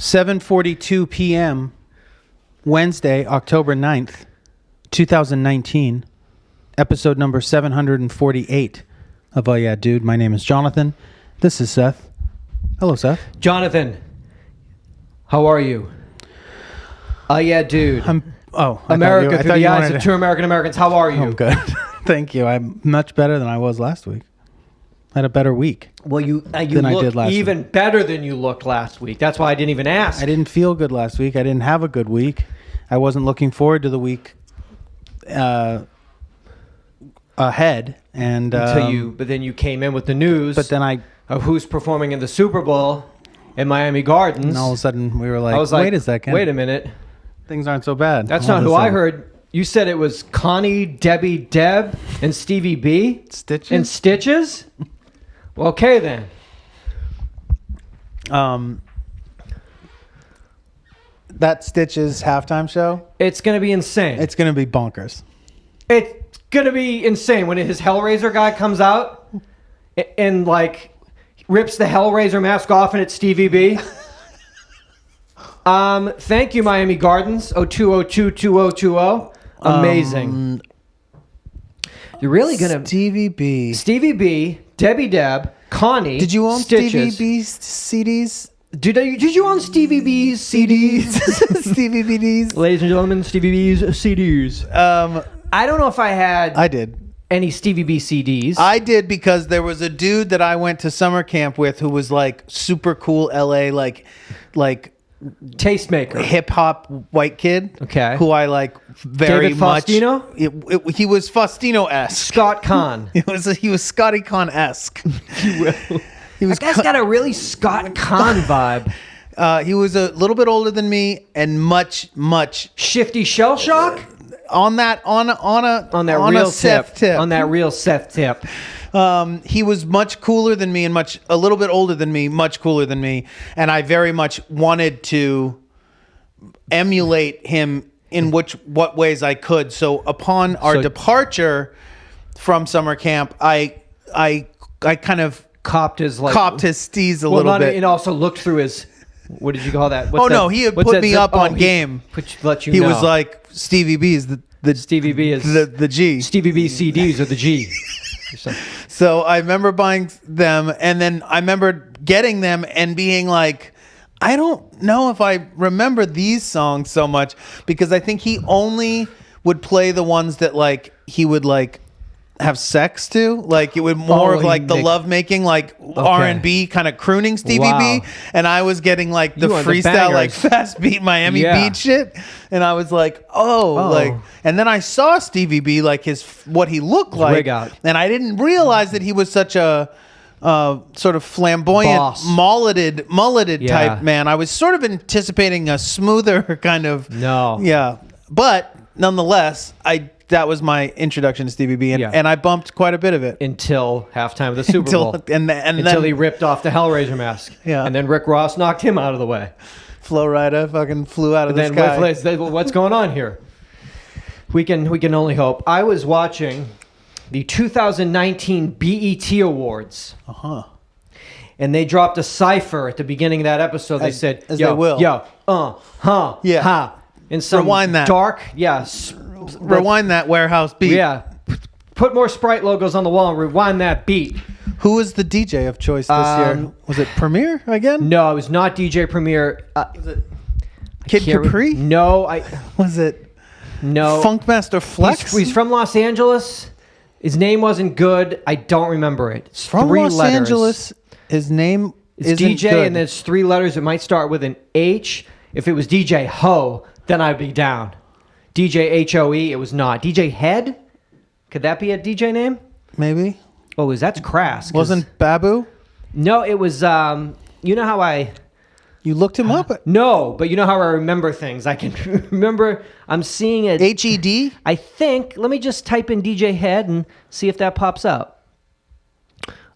7:42 p.m. Wednesday, October 9th, 2019. Episode number 748 of Yeah Dude. My name is Jonathan. This is Seth. Hello, Seth. Jonathan, how are you? Yeah, dude. America through the eyes of two American Americans. How are you? I'm good. Thank you. I'm much better than I was last week. I had a better week. Well, you than I did look last even week. Better than you looked last week. That's why I didn't even ask. I didn't feel good last week. I didn't have a good week. I wasn't looking forward to the week ahead. And But then you came in with the news. But then of who's performing in the Super Bowl in Miami Gardens. And all of a sudden we were like, I was like, wait a second. Wait a minute. Things aren't so bad. That's not who I heard. You said it was Connie, Debbie, Deb, and Stevie B. Stitches? And Stitches? Well, okay then. That Stitches halftime show, It's going to be insane. it's going to be bonkers. It's going to be insane when his Hellraiser guy comes out and like rips the Hellraiser mask off and it's Stevie B. Thank you, Miami Gardens. 02022020. Amazing. You're really going to... Stevie B. Stevie B, Debbie Deb, Connie, Did you own Stitches. Stevie B's CDs? Did you own Stevie B's CDs? Stevie BDs? Ladies and gentlemen, Stevie B's CDs. I don't know if I had I did. any Stevie B CDs. I did because there was a dude that I went to summer camp with who was like super cool LA, like Tastemaker. hip hop white kid. Okay. Who I like very David much. Faustino? He was Faustino-esque. Scott Kahn. He was Scotty Kahn-esque. He was That guy's got a really Scott Kahn vibe. He was a little bit older than me and much Shifty Shell Shock? on that real Seth tip. On that real Seth tip. He was much cooler than me and a little bit older than me, much cooler than me, and I very much wanted to emulate him in what ways I could. So upon our departure from summer camp, I kind of Copped his steez a little bit. And also looked through his... What did you call that? No, he had put me up on game. Let you he know. was like, Stevie B is the Stevie B is the G. Stevie B CDs are the G. So I remember buying them, and then I remember getting them and being like, I don't know if I remember these songs so much, because I think he only would play the ones that like he would like have sex to, like it would more of like the lovemaking, like R&B kind of crooning Stevie B, and I was getting like the freestyle, like fast beat Miami beat shit, and I was like, like, and then I saw Stevie B, like what he looked like, and I didn't realize that he was such a sort of flamboyant, mulleted type man. I was sort of anticipating a smoother kind of but nonetheless, that was my introduction to Stevie B, and I bumped quite a bit of it until halftime of the Super Bowl, until he ripped off the Hellraiser mask, and then Rick Ross knocked him out of the way. Flo Rida fucking flew out of the sky. What's going on here? We can only hope. I was watching the 2019 BET Awards, and they dropped a cipher at the beginning of that episode. They said, they will, in some rewind that dark, rewind that warehouse beat. Yeah. Put more Sprite logos on the wall and rewind that beat. Who was the DJ of choice this year? Was it Premier again? No, it was not DJ Premier. Was it Kid Capri? No, was it? No. Funkmaster Flex? He's from Los Angeles. His name wasn't good. I don't remember it. It's from three Los letters. Angeles. His name is DJ, good. and there's three letters. It might start with an H. If it was DJ Ho, then I'd be down. DJ HOE, it was not. DJ Head? Could that be a DJ name? Maybe. Oh, that's crass. Wasn't Babu? No, it was, you know how You looked him up? No, but you know how I remember things. I can remember, I'm seeing it. HED? I think, let me just type in DJ Head and see if that pops up.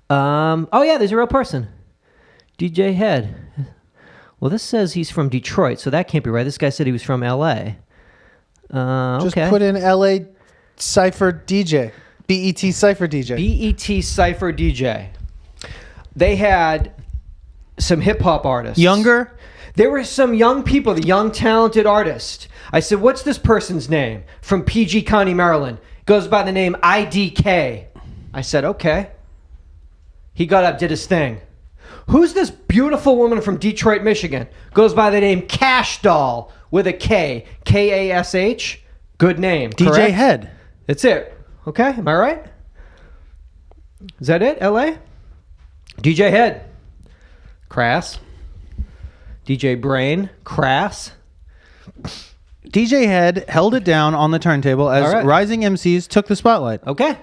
Oh yeah, there's a real person. DJ Head. Well, this says he's from Detroit, so that can't be right. This guy said he was from LA. Just okay. put in LA Cypher DJ. BET Cypher DJ. BET Cypher DJ. They had some hip hop artists. Younger? There were some young people, the young talented artist. I said, what's this person's name? From PG County, Maryland. Goes by the name IDK. I said, okay. He got up, did his thing. Who's this beautiful woman from Detroit, Michigan? Goes by the name Cash Doll with a K. Kash. Good name. DJ correct? Head. That's it. Okay, am I right? Is that it, LA? DJ Head. Crass. DJ Brain. Crass. DJ Head held it down on the turntable as All right. rising MCs took the spotlight. Okay.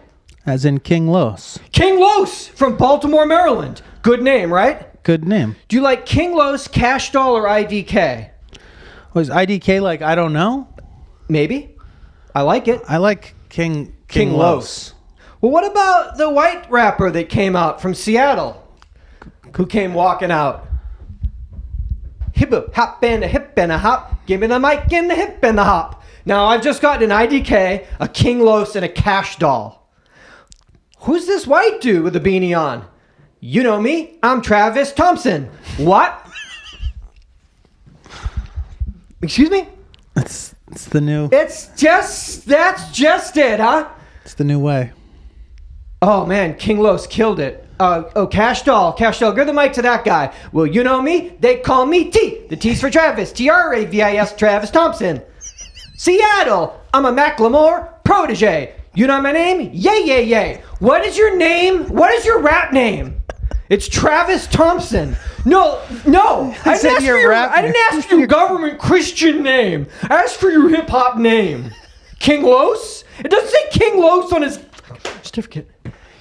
As in King Los. King Los from Baltimore, Maryland. Good name, right? Good name. Do you like King Los, Cash Doll, or IDK? Was IDK like, I don't know? Maybe. I like it. I like King Los. Well, what about the white rapper that came out from Seattle? Who came walking out? Hip hop and a hip and a hop. Give me the mic and the hip and the hop. Now, I've just got an IDK, a King Los, and a Cash Doll. Who's this white dude with a beanie on? You know me. I'm Travis Thompson. What? Excuse me? It's the new. That's just it, huh? It's the new way. Oh man, King Los killed it. Cash Doll, give the mic to that guy. Well, you know me, they call me T. The T's for Travis, Travis, Travis Thompson. Seattle, I'm a Macklemore protege. You know my name? Yay. What is your name? What is your rap name? It's Travis Thompson. No. I didn't ask for your government Christian name. I asked for your hip hop name. King Los? It doesn't say King Los on his certificate.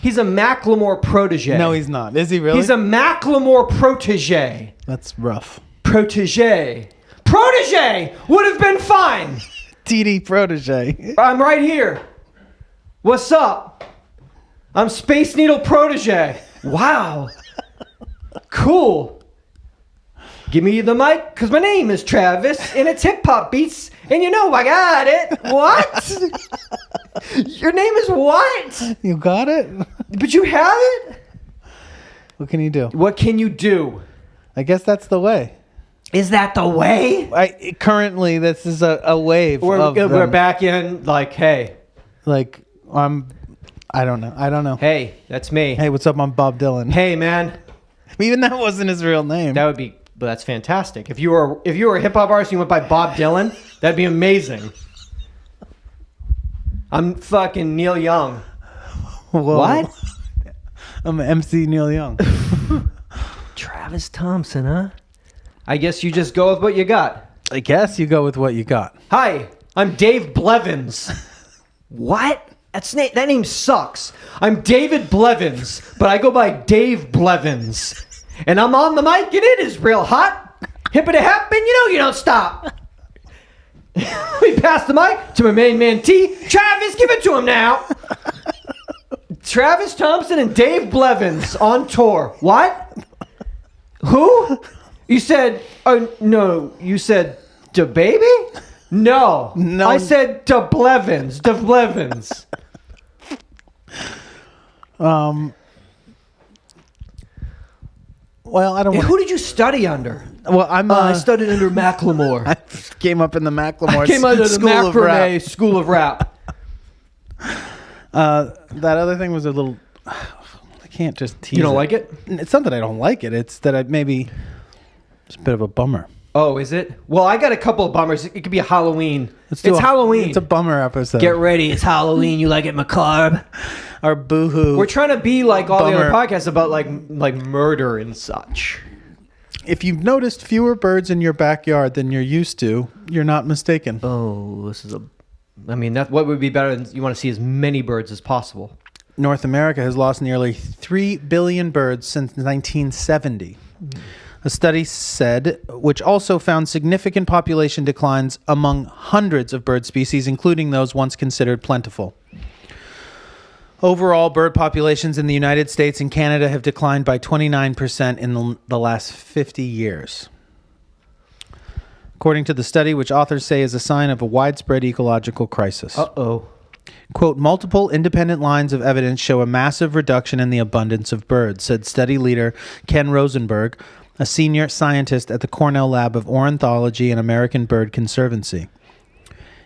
He's a Macklemore protege. No, he's not. Is he really? He's a Macklemore protege. That's rough. Protege would have been fine. TD protege. I'm right here. What's up? I'm Space Needle protege. Wow. Cool. Give me the mic, because my name is Travis, and it's hip-hop beats, and you know I got it. What? Your name is what? You got it? But you have it? What can you do? What can you do? I guess that's the way. Is that the way? Currently, this is a wave of them. We're back in, like, hey. Like, I don't know. Hey, that's me. Hey, what's up? I'm Bob Dylan. Hey, man. Even that wasn't his real name. That would be, but that's fantastic. If you were a hip hop artist and you went by Bob Dylan, that'd be amazing. I'm fucking Neil Young. Whoa. What? I'm MC Neil Young. Travis Thompson, huh? I guess you just go with what you got. I guess you go with what you got. Hi, I'm Dave Blevins. What? That name sucks. I'm David Blevins, but I go by Dave Blevins. And I'm on the mic, and it is real hot. Hippity hap, and you don't stop. We pass the mic to my main man T. Travis, give it to him now. Travis Thompson and Dave Blevins on tour. What? Who? You said, oh, no, you said DaBaby? No. I said DeBlevins. Well, I don't. Who did you study under? Well, I studied under Macklemore. I came up in the Macklemore. I came under the School of Rap. School of Rap. That other thing was a little. I can't just tease. You don't like it? It's not that I don't like it. It's that it's a bit of a bummer. Oh, is it? Well, I got a couple of bummers. It could be a Halloween. It's Halloween. It's a bummer episode. Get ready. It's Halloween. You like it macabre? Our boohoo. We're trying to be like all the other podcasts about like murder and such. If you've noticed fewer birds in your backyard than you're used to, you're not mistaken. Oh, what would be better than you want to see as many birds as possible. North America has lost nearly 3 billion birds since 1970. A study said, which also found significant population declines among hundreds of bird species, including those once considered plentiful. Overall, bird populations in the United States and Canada have declined by 29% in the last 50 years. According to the study, which authors say is a sign of a widespread ecological crisis. Uh-oh. Quote, multiple independent lines of evidence show a massive reduction in the abundance of birds, said study leader Ken Rosenberg a senior scientist at the Cornell Lab of Ornithology and American Bird Conservancy.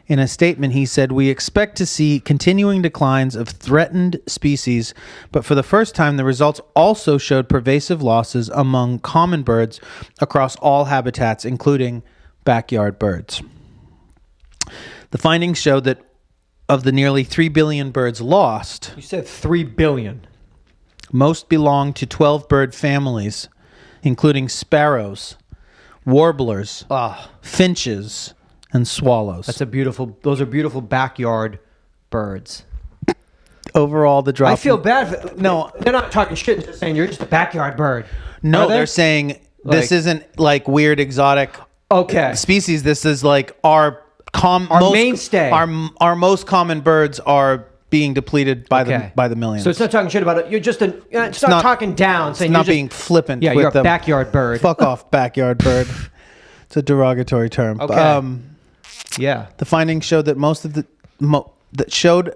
In a statement, he said, "We expect to see continuing declines of threatened species, but for the first time, the results also showed pervasive losses among common birds across all habitats, including backyard birds." The findings showed that of the nearly 3 billion birds lost, You said 3 billion. most belong to 12 bird families, including sparrows, warblers, finches, and swallows. Those are beautiful backyard birds. Overall, the drop... I feel bad. No. They're not talking shit and just saying you're just a backyard bird. No, Are they? they're saying this Like- isn't like weird exotic Okay. species. This is like our mainstay. Our most common birds are being depleted by Okay. the millions. So it's not talking shit about it. You're just it's not talking down. Saying not you're being flippant. Yeah, with you're a them. backyard bird. Fuck off, backyard bird. It's a derogatory term. Okay. Yeah. The findings showed that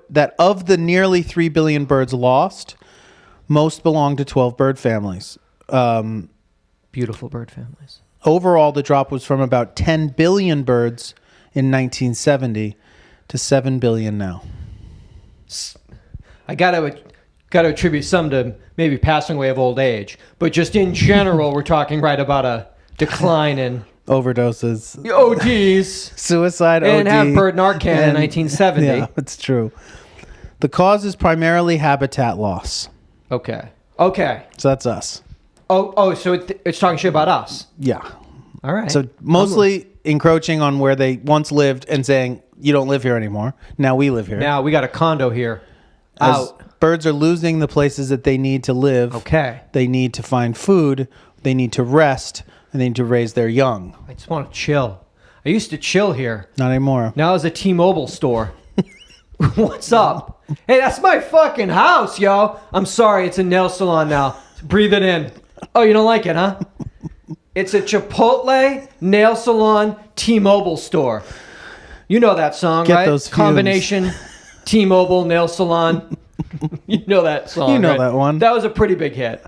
that of the nearly 3 billion birds lost, most belong to 12 bird families. Beautiful bird families. Overall, the drop was from about 10 billion birds in 1970 to 7 billion now. I gotta attribute some to maybe passing away of old age, but just in general, we're talking right about a decline in Overdoses, ODs, suicide, and OD, have bird Narcan in and- 1970. Yeah, it's true. The cause is primarily habitat loss. Okay. So that's us. So it's talking shit about us. Yeah. All right. So mostly encroaching on where they once lived and saying, you don't live here anymore. Now we live here. Now we got a condo here. As Out. birds are losing the places that they need to live. Okay. They need to find food. They need to rest. And they need to raise their young. I just want to chill. I used to chill here. Not anymore. Now it's a T-Mobile store. What's up? Hey, that's my fucking house, yo. I'm sorry, it's a nail salon now. Breathe it in. Oh, you don't like it, huh? It's a Chipotle nail salon T-Mobile store. You know that song, Get right? those fumes. Combination T-Mobile nail salon. You know that song. You know right? that one. That was a pretty big hit.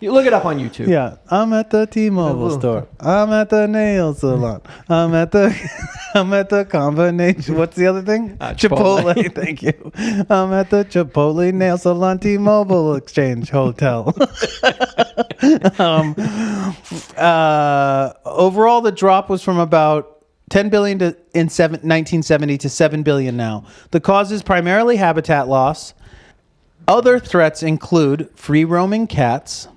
You look it up on YouTube. Yeah, I'm at the T-Mobile store. I'm at the nail salon. I'm at the combination. What's the other thing? Chipotle. Thank you. I'm at the Chipotle nail salon T-Mobile Exchange Hotel. Overall, the drop was from about 10 billion in 1970 to 7 billion now. The cause is primarily habitat loss. Other threats include free-roaming cats.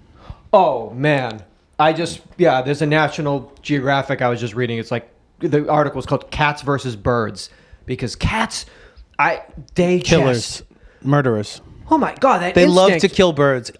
Oh man, there's a National Geographic I was just reading. It's like the article is called "Cats versus Birds" because cats, Killers, murderers. Oh my god, They love to kill birds,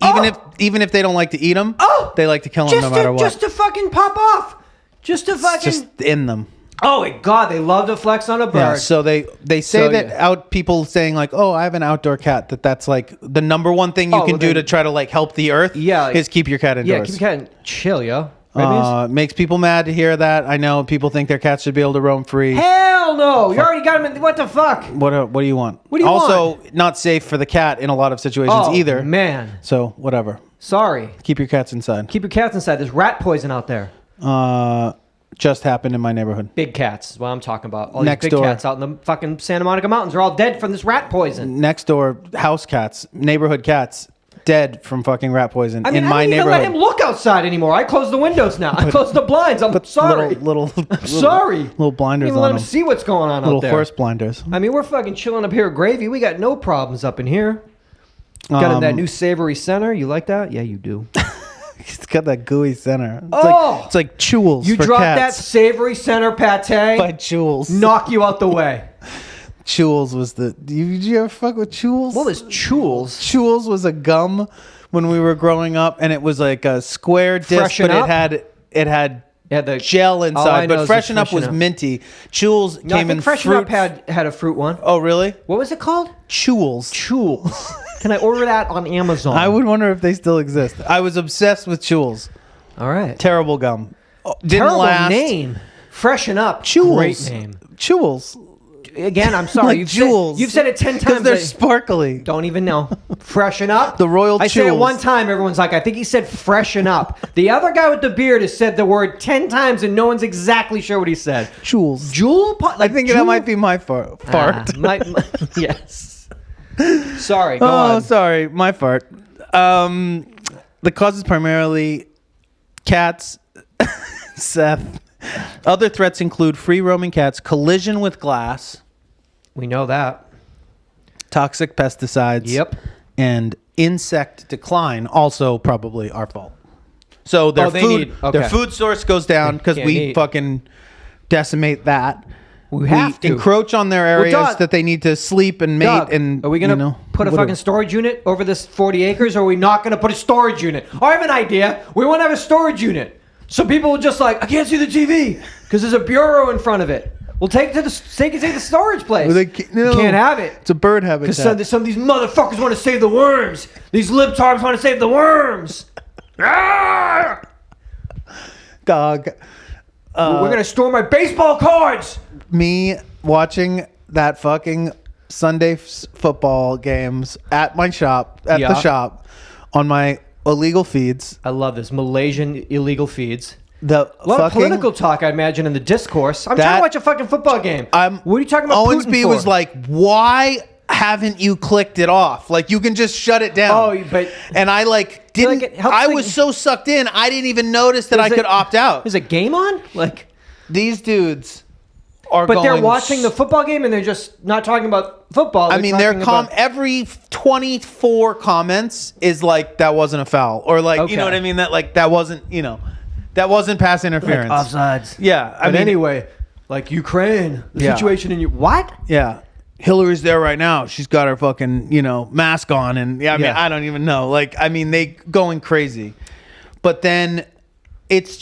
even if they don't like to eat them. They like to kill them no matter what. Just to fucking pop off, just to fucking. It's just in them. Oh my god, they love to flex on a bird. Yeah, so they say that people saying like, oh, I have an outdoor cat. That's like the number one thing you can do to try to like help the earth. Yeah, is keep your cat indoors. Yeah, keep your cat chill, yo. Right, makes people mad to hear that. I know people think their cats should be able to roam free. Hell no! You already got him. What the fuck? What do you want? What do you want? Also, not safe for the cat in a lot of situations either. Man. So whatever. Sorry. Keep your cats inside. Keep your cats inside. There's rat poison out there. Just happened in my neighborhood. Big cats is what I'm talking about. All Next these big door. cats out in the fucking Santa Monica Mountains are all dead from this rat poison. Next door, house cats, neighborhood cats, dead from fucking rat poison I mean, in my I don't even neighborhood. let him look outside anymore. I close the windows now. I close the blinds. I'm sorry. I'm sorry. Little blinders Even on let them. him see what's going on Little out there. horse blinders. I mean, we're fucking chilling up here at Gravy. We got no problems up in here. Got in that new savory center. You like that? Yeah, you do. It's got that gooey center. It's like Chewels You for drop cats. that savory center pate, by Chewels. knock you out the way. Chewels was the. Did you ever fuck with Chewels? What was Chewels? Chewels was a gum when we were growing up, and it was like a square disc, Freshen but Up? it had Yeah, the gel All I inside. know But is Freshen the Up was Freshen Up. minty. Chewels No, I came think in Freshen fruit. Up had a fruit one. Oh, really? What was it called? Chewels. Chewels. Can I order that on Amazon? I would wonder if they still exist. I was obsessed with Chewels. All right. Terrible gum. Didn't Terrible last. name. Freshen Up. Chewels. Great name. Chewels. again, I'm sorry. Like jewels. You've said it 10 Because times. they're sparkly. Don't even know. Freshen up. The royal I say it jewels. one time, everyone's like, I think he said freshen up. The other guy with the beard has said the word 10 times and no one's exactly sure what he said. Jewels. Jewel? I think that might be my fart. Yes. Sorry, go on. Oh, sorry. My fart. The cause is primarily cats, Seth. Other threats include free roaming cats, collision with glass, We know that. toxic pesticides, Yep. and insect decline, also probably our fault. So their their food source goes down because can't we eat. fucking decimate that. We have to. encroach on their areas Doug, that they need to sleep and mate. Doug, And are we going to put a fucking storage unit over this 40 acres, or are we not going to put a storage unit? I have an idea. We want to have a storage unit. So people will just like, I can't see the TV because there's a bureau in front of it. We'll take it to the storage place. No, You can't have it. It's a bird habitat. Because some of these motherfuckers want to save the worms. These libtards want to save the worms. Ah! Dog. We're going to store my baseball cards. Me watching that fucking Sunday football games at my shop, the shop, on my illegal feeds. I love this. Malaysian illegal feeds. The A lot of political talk, I imagine, in the discourse. I'm trying to watch a fucking football game. What are you talking about? Owensby was like, why haven't you clicked it off? Like, you can just shut it down. Oh, but... And I like didn't. Like it helps I the- was so sucked in, I didn't even notice that I could opt out. Is a game on? Like, These dudes are but they're going watching the football game and they're just not talking about football. I mean, every 24 comments is like, that wasn't a foul, or like, Okay. you know what I mean? That like, that wasn't, that wasn't pass interference. like offsides. Yeah, But anyway, like Ukraine, the Yeah. situation in what? Yeah, Hillary's there right now. She's got her fucking, mask on, and I mean, Yeah. I don't even know. Like, I mean, they going crazy, but then it's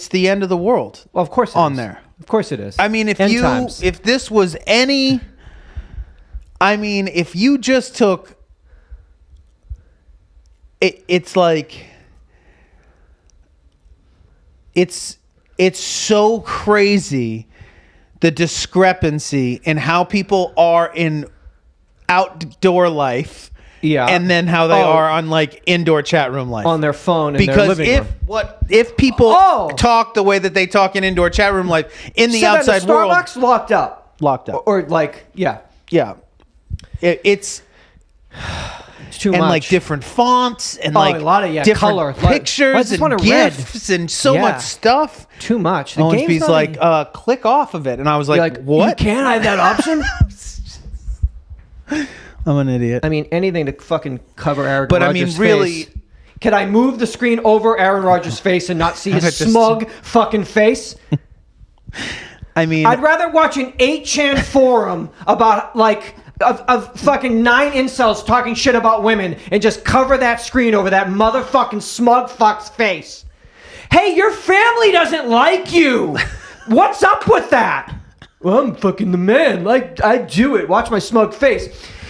the end of the world. Well, of course it on is. there. Of course it is. I mean, if times. this was any, I mean, if you just took, it's like, it's so crazy, the discrepancy in how people are in outdoor life, Yeah. and then how they are on like indoor chat room life on their phone in their because living room. if people Oh. talk the way that they talk in indoor chat room life in the So then outside world, Starbucks locked up. Or like, yeah. yeah, it's It's too and much. like different fonts and Oh, like a lot of, different color. pictures I just want and a red. gifs and so Yeah. much stuff. Too much. The game's Owensby's not like, even- click off of it, and I was You're like, what? You can't have that option? I'm an idiot. I mean, anything to fucking cover Aaron But I Rodgers' mean, really- face. Can I move the screen over Aaron Rodgers' face and not see his Just- smug fucking face? I mean, I'd rather watch an 8chan forum about like of fucking 9 incels talking shit about women and just cover that screen over that motherfucking smug fuck's face. Hey, your family doesn't like you. What's up with that? Well, I'm fucking the man. Like, I do it. Watch my smug face.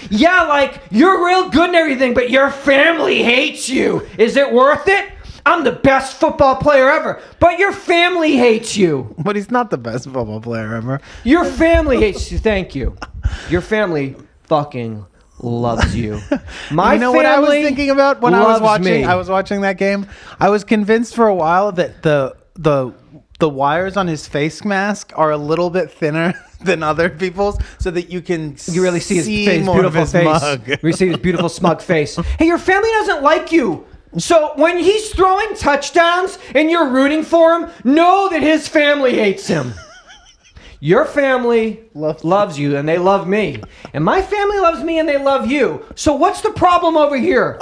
Yeah, like, you're real good and everything, but your family hates you. Is it worth it? I'm the best football player ever, but your family hates you. but he's not the best football player ever. Your family hates you. Thank you. Your family fucking loves you. My You know what I was family thinking about when I was loves watching? me. I was watching that game. I was convinced for a while that the wires on his face mask are a little bit thinner than other people's, so that you can really see his face, more of beautiful his face. mug. We see his beautiful smug face. Hey, your family doesn't like you. So when he's throwing touchdowns and you're rooting for him, know that his family hates him. Your family loves you and they love me. And my family loves me and they love you. So what's the problem over here?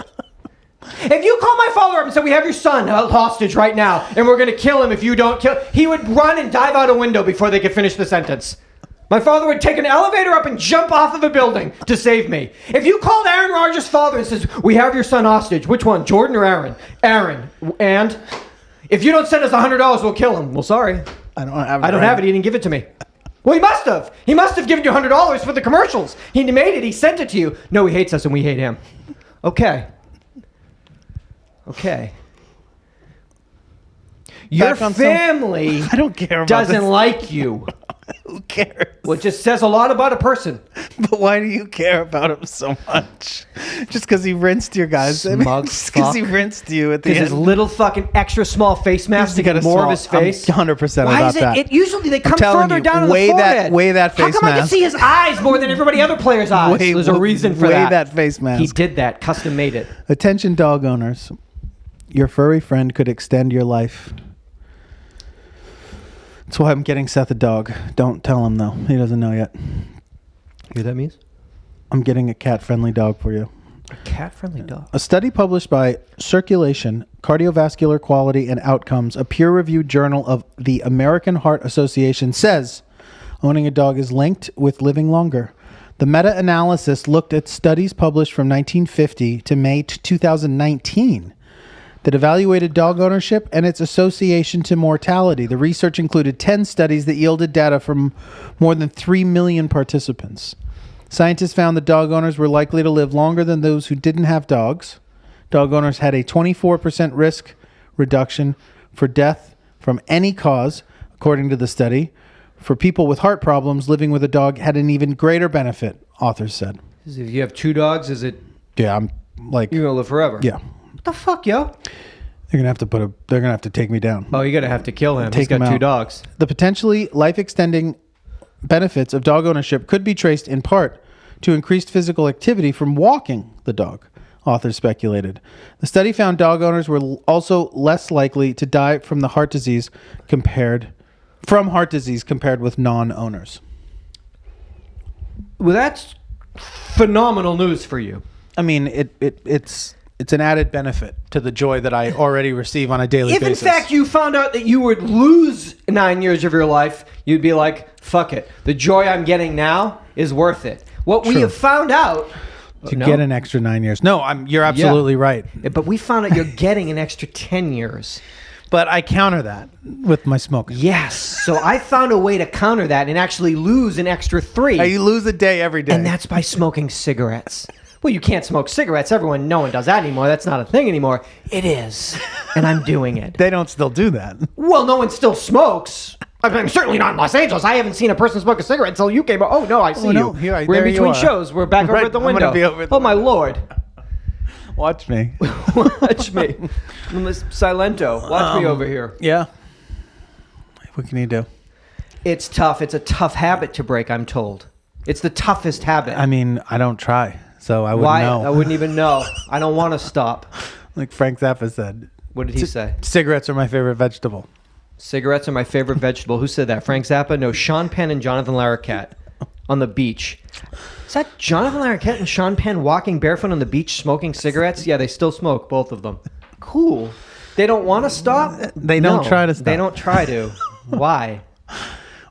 If you call my father up and say, we have your son hostage right now and we're going to kill him if you don't kill, he would run and dive out a window before they could finish the sentence. My father would take an elevator up and jump off of a building to save me. If you called Aaron Rodgers' father and says, we have your son hostage, which one, Jordan or Aaron? Aaron. And if you don't send us $100, we'll kill him. Well, sorry. I don't have it. I don't have it. He didn't give it to me. Well, he must have. He must have given you $100 for the commercials. He made it. He sent it to you. No, he hates us and we hate him. Okay. Okay. Your Back on family I don't care about doesn't this. like you. Who cares? Well, it just says a lot about a person. But why do you care about him so much? Just because he rinsed your guys? Smug Just because he fuck. rinsed you at the Because end? his little fucking extra small face mask to got get a more small- of his face. I'm 100% Why about is it? that. It usually they come telling further you, down on the weigh that- forehead. weigh that How face come I can mask. see his eyes more than everybody other players' eyes? There's a reason for weigh that. that face mask. He did that. Custom made it. Attention, dog owners. Your furry friend could extend your life. That's why I'm getting Seth a dog. Don't tell him, though. He doesn't know yet. You know what that means? I'm getting a cat-friendly dog for you. A cat-friendly dog. A study published by Circulation, Cardiovascular Quality and Outcomes, a peer-reviewed journal of the American Heart Association, says owning a dog is linked with living longer. The meta-analysis looked at studies published from 1950 to May 2019 that evaluated dog ownership and its association to mortality. The research included 10 studies that yielded data from more than 3 million participants. Scientists found that dog owners were likely to live longer than those who didn't have dogs. Dog owners had a 24% risk reduction for death from any cause, according to the study. For people with heart problems, living with a dog had an even greater benefit, authors said. If you have 2 dogs, is it Yeah, I'm like, you're gonna live forever? yeah. What the fuck, yo? They're gonna have to they're gonna have to take me down. Oh, you're gonna have to kill him. Take He's got him 2 out. dogs. The potentially life-extending benefits of dog ownership could be traced in part to increased physical activity from walking the dog, authors speculated. The study found dog owners were also less likely to die from heart disease compared with non-owners. Well, that's phenomenal news for you. I mean, it's an added benefit to the joy that I already receive on a daily If basis. in fact you found out that you would lose 9 years of your life, you'd be like, fuck it. The joy I'm getting now is worth it. What we True. have found out... to get an extra 9 years. No, you're absolutely right. But we found out you're getting an extra 10 years. But I counter that with my smoking. Yes. So I found a way to counter that and actually lose an extra 3. You lose a day every day. And that's by smoking cigarettes. Well, you can't smoke cigarettes. No one does that anymore. That's not a thing anymore. It is. And I'm doing it. They don't still do that. Well, no one still smokes. I mean, certainly not in Los Angeles. I haven't seen a person smoke a cigarette until you came. Oh, no, I see no, you. here We're there in you between are. shows. We're back over Right, at the I'm gonna window. be over at the Oh, my window. Lord. Watch me. Watch me. Silento. Watch me over here. Yeah. What can you do? It's tough. It's a tough habit to break, I'm told. It's the toughest habit. I mean, I don't try, so I wouldn't Why? know. I wouldn't even know. I don't want to stop. Like Frank Zappa said. What did he say? Cigarettes are my favorite vegetable. Cigarettes are my favorite vegetable. Who said that? Frank Zappa? No, Sean Penn and Jonathan Larroquette on the beach. Is that Jonathan Larroquette and Sean Penn walking barefoot on the beach smoking cigarettes? Yeah, they still smoke, both of them. Cool. They don't want to stop? They don't try to stop. They don't try to. Why?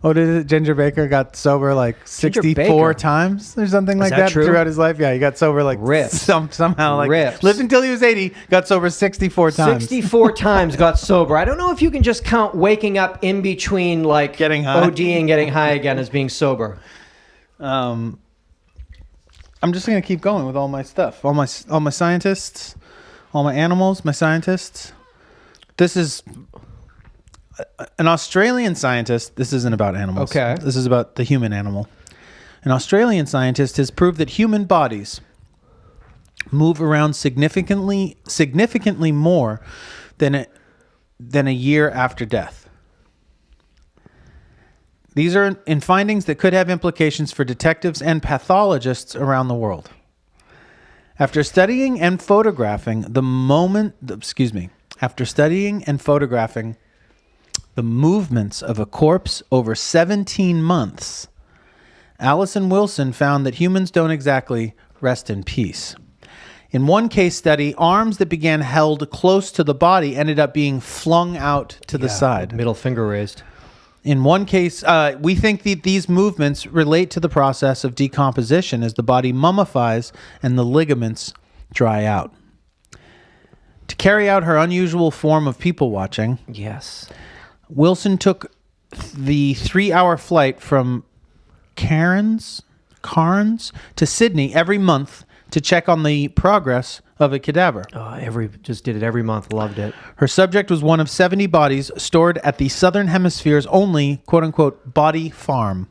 Oh, did it? Ginger Baker got sober like 64 Baker. times or something like that that true? throughout his life. Yeah, he got sober like Rips. somehow like Rips. lived until he was 80, got sober 64 times. 64 times got sober. I don't know if you can just count waking up in between like Getting high. OD and getting high again as being sober. I'm just gonna keep going with all my stuff, all my scientists, all my animals, my scientists. This is an Australian scientist. This isn't about animals. Okay. This is about the human animal. An Australian scientist has proved that human bodies move around significantly more than a year after death. These are in findings that could have implications for detectives and pathologists around the world. After studying and photographing the movements of a corpse over 17 months, Allison Wilson found that humans don't exactly rest in peace. In one case study, arms that began held close to the body ended up being flung out to the side. Middle finger raised. In one case, we think that these movements relate to the process of decomposition as the body mummifies and the ligaments dry out. To carry out her unusual form of people watching, Yes. Wilson took the 3-hour flight from Cairns to Sydney every month to check on the progress of a cadaver. Just did it every month. Loved it. Her subject was one of 70 bodies stored at the Southern Hemisphere's only quote-unquote body farm,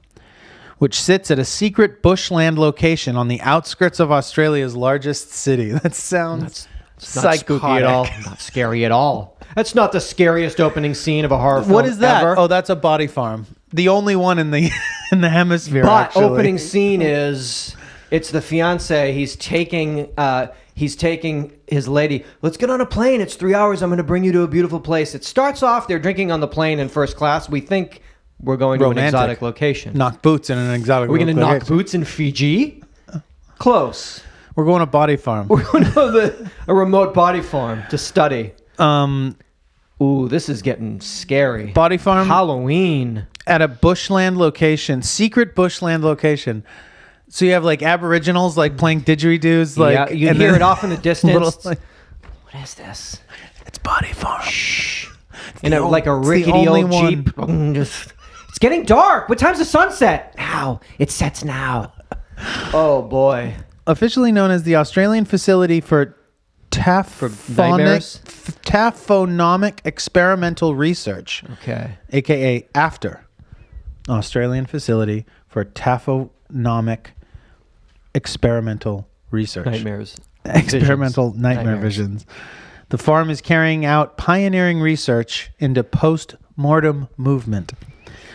which sits at a secret bushland location on the outskirts of Australia's largest city. That sounds Not spooky at all. Not scary at all. That's not the scariest opening scene of a horror film. What is that? Ever. Oh, that's a body farm. The only one in the in the hemisphere. But actually. opening scene is it's the fiance. He's taking his lady. Let's get on a plane. It's 3 hours. I'm going to bring you to a beautiful place. It starts off. They're drinking on the plane in first class. We think we're going to an exotic location. Knock boots in an exotic. Are we going to location. knock boots in Fiji? Close. We're going to body farm. We're going to a remote body farm to study. Ooh, this is getting scary. Body farm. Halloween. At a bushland location, secret bushland location. So you have like Aboriginals like playing didgeridoos, like yeah, you hear it off in the distance. Little, like, what is this? It's body farm. Shh. Like a rickety old Jeep. It's getting dark. What time's the sunset? Now. It sets now. Oh boy. Officially known as the Australian Facility for Taphonomic Experimental Research. Okay. AKA AFTER. Australian Facility for Taphonomic Experimental Research. Nightmares. Experimental nightmare visions. The farm is carrying out pioneering research into post-mortem movement.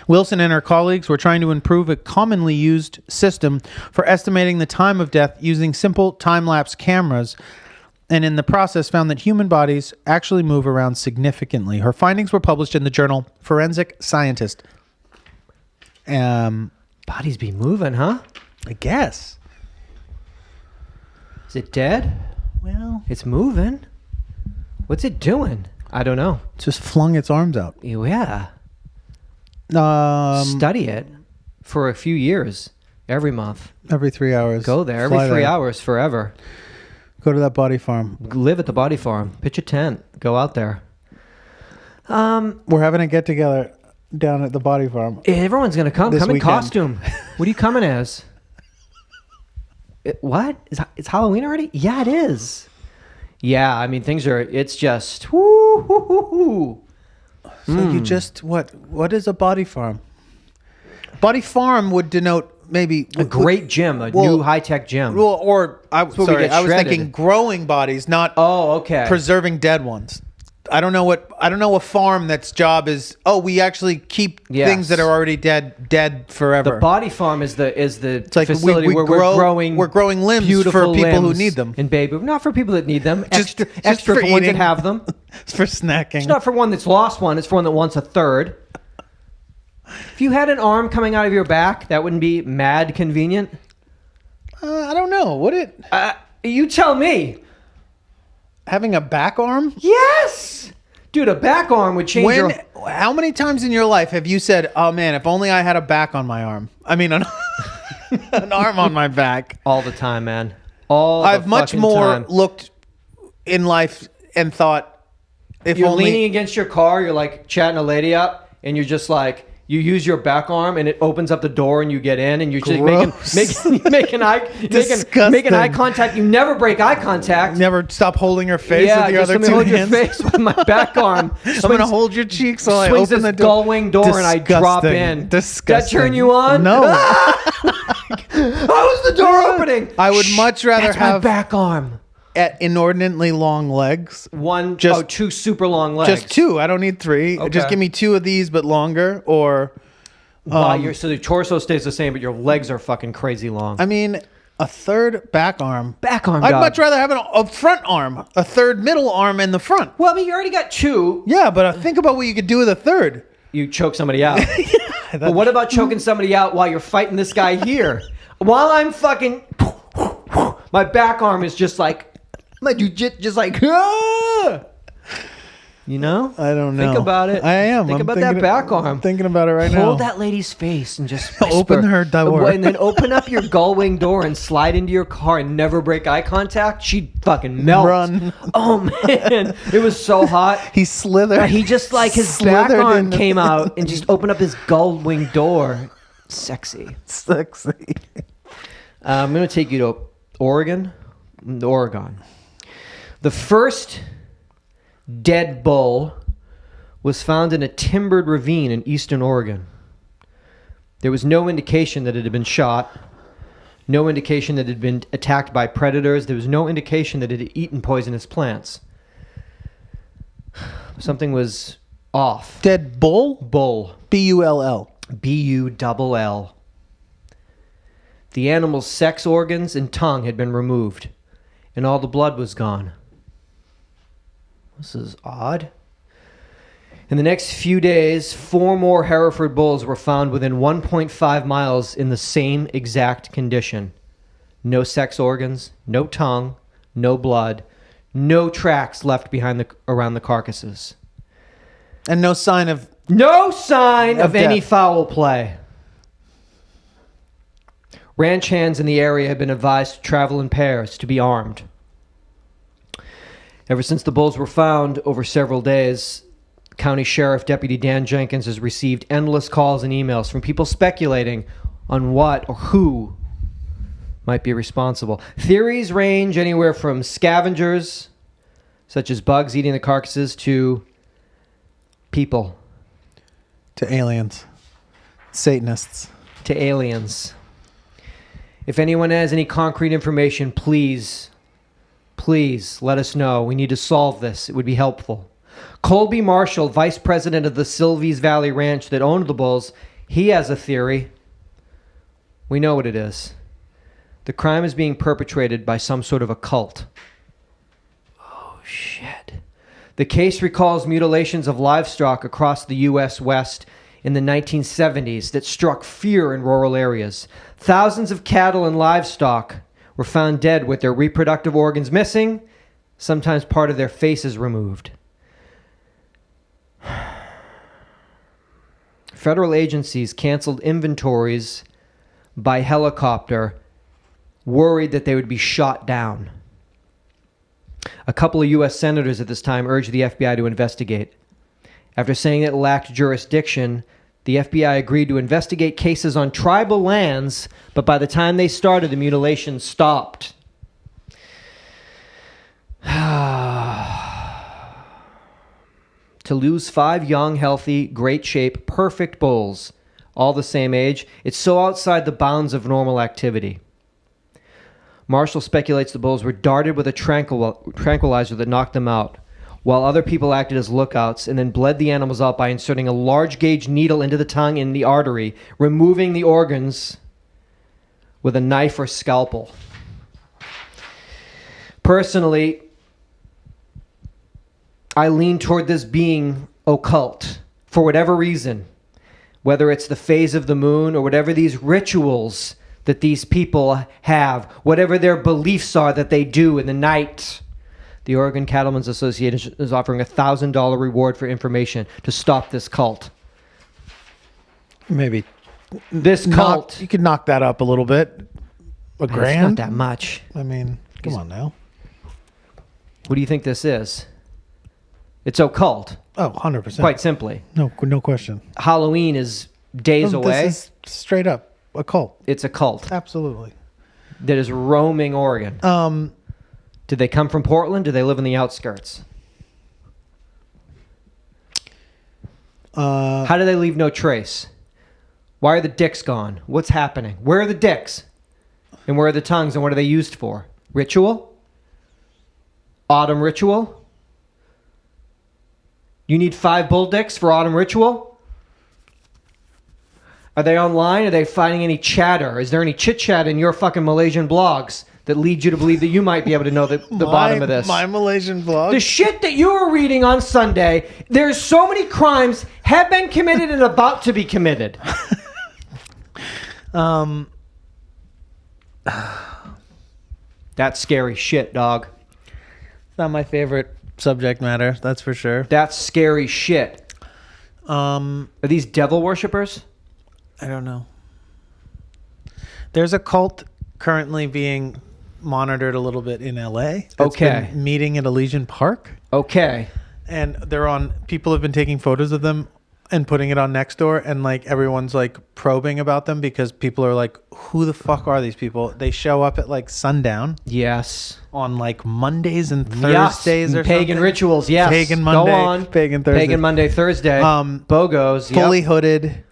Wilson and her colleagues were trying to improve a commonly used system for estimating the time of death using simple time-lapse cameras, and in the process found that human bodies actually move around significantly. Her findings were published in the journal Forensic Scientist. Bodies be moving, huh? I guess. Is it dead? Well, it's moving. What's it doing? I don't know. Just flung its arms out. Yeah. Study it for a few years, every month. Every 3 hours. Go there every 3 hours forever. Go to that body farm. Live at the body farm. Pitch a tent. Go out there. We're having a get together down at the body farm. Everyone's gonna come. Come in costume. What are you coming as? What? It's Halloween already? Yeah, it is. Yeah, I mean things are. It's just. Woo. So you just what is a body farm? Body farm would denote maybe a great gym, new high-tech gym. Well, or I was thinking growing bodies, not preserving dead ones. I don't know a farm that's job is we actually keep things that are already dead forever. The body farm is the like facility where we're growing limbs for people who need them. And baby, not for people that need them. Just extra for ones that have them. It's for snacking. It's not for one that's lost one. It's for one that wants a third. If you had an arm coming out of your back, that wouldn't be mad convenient. I don't know. Would it? You tell me. Having a back arm? Yes! Dude, a back arm would change How many times in your life have you said, oh man, if only I had a back on my arm? I mean, an arm on my back. All the time, man. I've much more looked in life and thought, if you're only... leaning against your car, you're like chatting a lady up, and you're just like... You use your back arm and it opens up the door and you get in and you're just making eye contact. You never break eye contact. Never stop holding your face with your other two hands. Hold your face with my back arm. I'm going to hold your cheeks while I open the door. Gull wing door and I drop in. Disgusting. Does that turn you on? No. How is the door opening? I would much rather have my back arm. At inordinately long legs. Two super long legs. Just two. I don't need three. Okay. Just give me two of these, but longer. Or so the torso stays the same, but your legs are fucking crazy long. I mean, a third back arm. I'd much rather have a front arm, a third middle arm in the front. Well, I mean, you already got two. Yeah, but think about what you could do with a third. You choke somebody out. But what about choking somebody out while you're fighting this guy here? While I'm fucking, my back arm is just like. My jujitsu just like, you know? I don't know. Think about it. I am. Think about that back arm. I'm thinking about it right now. Hold that lady's face and just whisper, open her door. And then open up your gull wing door and slide into your car and never break eye contact. She'd fucking melt. Run. Oh, man. It was so hot. He slithered. He just like his back arm came out and just opened up his gull wing door. Sexy. I'm going to take you to Oregon. Oregon. The first dead bull was found in a timbered ravine in eastern Oregon. There was no indication that it had been shot, no indication that it had been attacked by predators. There was no indication that it had eaten poisonous plants. Something was off. Dead bull? Bull. B-U-L-L. B-U-double-L. The animal's sex organs and tongue had been removed, and all the blood was gone. This is odd. In the next few days, 4 more Hereford bulls were found within 1.5 miles in the same exact condition. No sex organs, no tongue, no blood, no tracks left behind around the carcasses. And no sign of any foul play. Ranch hands in the area had been advised to travel in pairs, to be armed. Ever since the bulls were found over several days, County Sheriff Deputy Dan Jenkins has received endless calls and emails from people speculating on what or who might be responsible. Theories range anywhere from scavengers, such as bugs eating the carcasses, to people. To aliens. Satanists. To aliens. If anyone has any concrete information, please let us know. We need to solve this. It would be helpful. Colby Marshall, vice president of the Silvies Valley Ranch that owned the bulls, he has a theory. We know what it is. The crime is being perpetrated by some sort of a cult. Oh, shit. The case recalls mutilations of livestock across the U.S. West in the 1970s that struck fear in rural areas. Thousands of cattle and livestock were found dead with their reproductive organs missing, sometimes part of their faces removed. Federal agencies canceled inventories by helicopter, worried that they would be shot down. A couple of U.S. senators at this time urged the FBI to investigate. After saying it lacked jurisdiction, the FBI agreed to investigate cases on tribal lands, but by the time they started, the mutilation stopped. To lose 5 young, healthy, great shape, perfect bulls, all the same age, it's so outside the bounds of normal activity. Marshall speculates the bulls were darted with a tranquilizer that knocked them out, while other people acted as lookouts and then bled the animals out by inserting a large gauge needle into the tongue and the artery, removing the organs with a knife or scalpel. Personally, I lean toward this being occult for whatever reason, whether it's the phase of the moon or whatever these rituals that these people have, whatever their beliefs are that they do in the night. The Oregon Cattlemen's Association is offering a $1,000 reward for information to stop this cult. Maybe. This cult. You could knock that up a little bit. $1,000? It's not that much. I mean, come on now. What do you think this is? It's occult. Oh, 100%. Quite simply. No question. Halloween is days away. This is straight up a cult. It's a cult. Absolutely. That is roaming Oregon. Did they come from Portland? Do they live in the outskirts? How do they leave no trace? Why are the dicks gone? What's happening? Where are the dicks? And where are the tongues? And what are they used for? Ritual? Autumn ritual? You need 5 bull dicks for autumn ritual? Are they online? Are they finding any chatter? Is there any chit-chat in your fucking Malaysian blogs that leads you to believe that you might be able to know the bottom of this? My Malaysian blog? The shit that you were reading on Sunday, there's so many crimes have been committed and about to be committed. That's scary shit, dog. Not my favorite subject matter, that's for sure. That's scary shit. Are these devil worshippers? I don't know. There's a cult currently being monitored a little bit in LA. Okay. Been meeting at Elysian Park. Okay. And people have been taking photos of them and putting it on Nextdoor, and like everyone's like probing about them because people are like, who the fuck are these people? They show up at like sundown. Yes. On like Mondays and Thursdays or pagan something. rituals. Yes. Pagan Monday. Go on. Pagan Thursday. Pagan Monday, Thursday. Bogos. Fully hooded.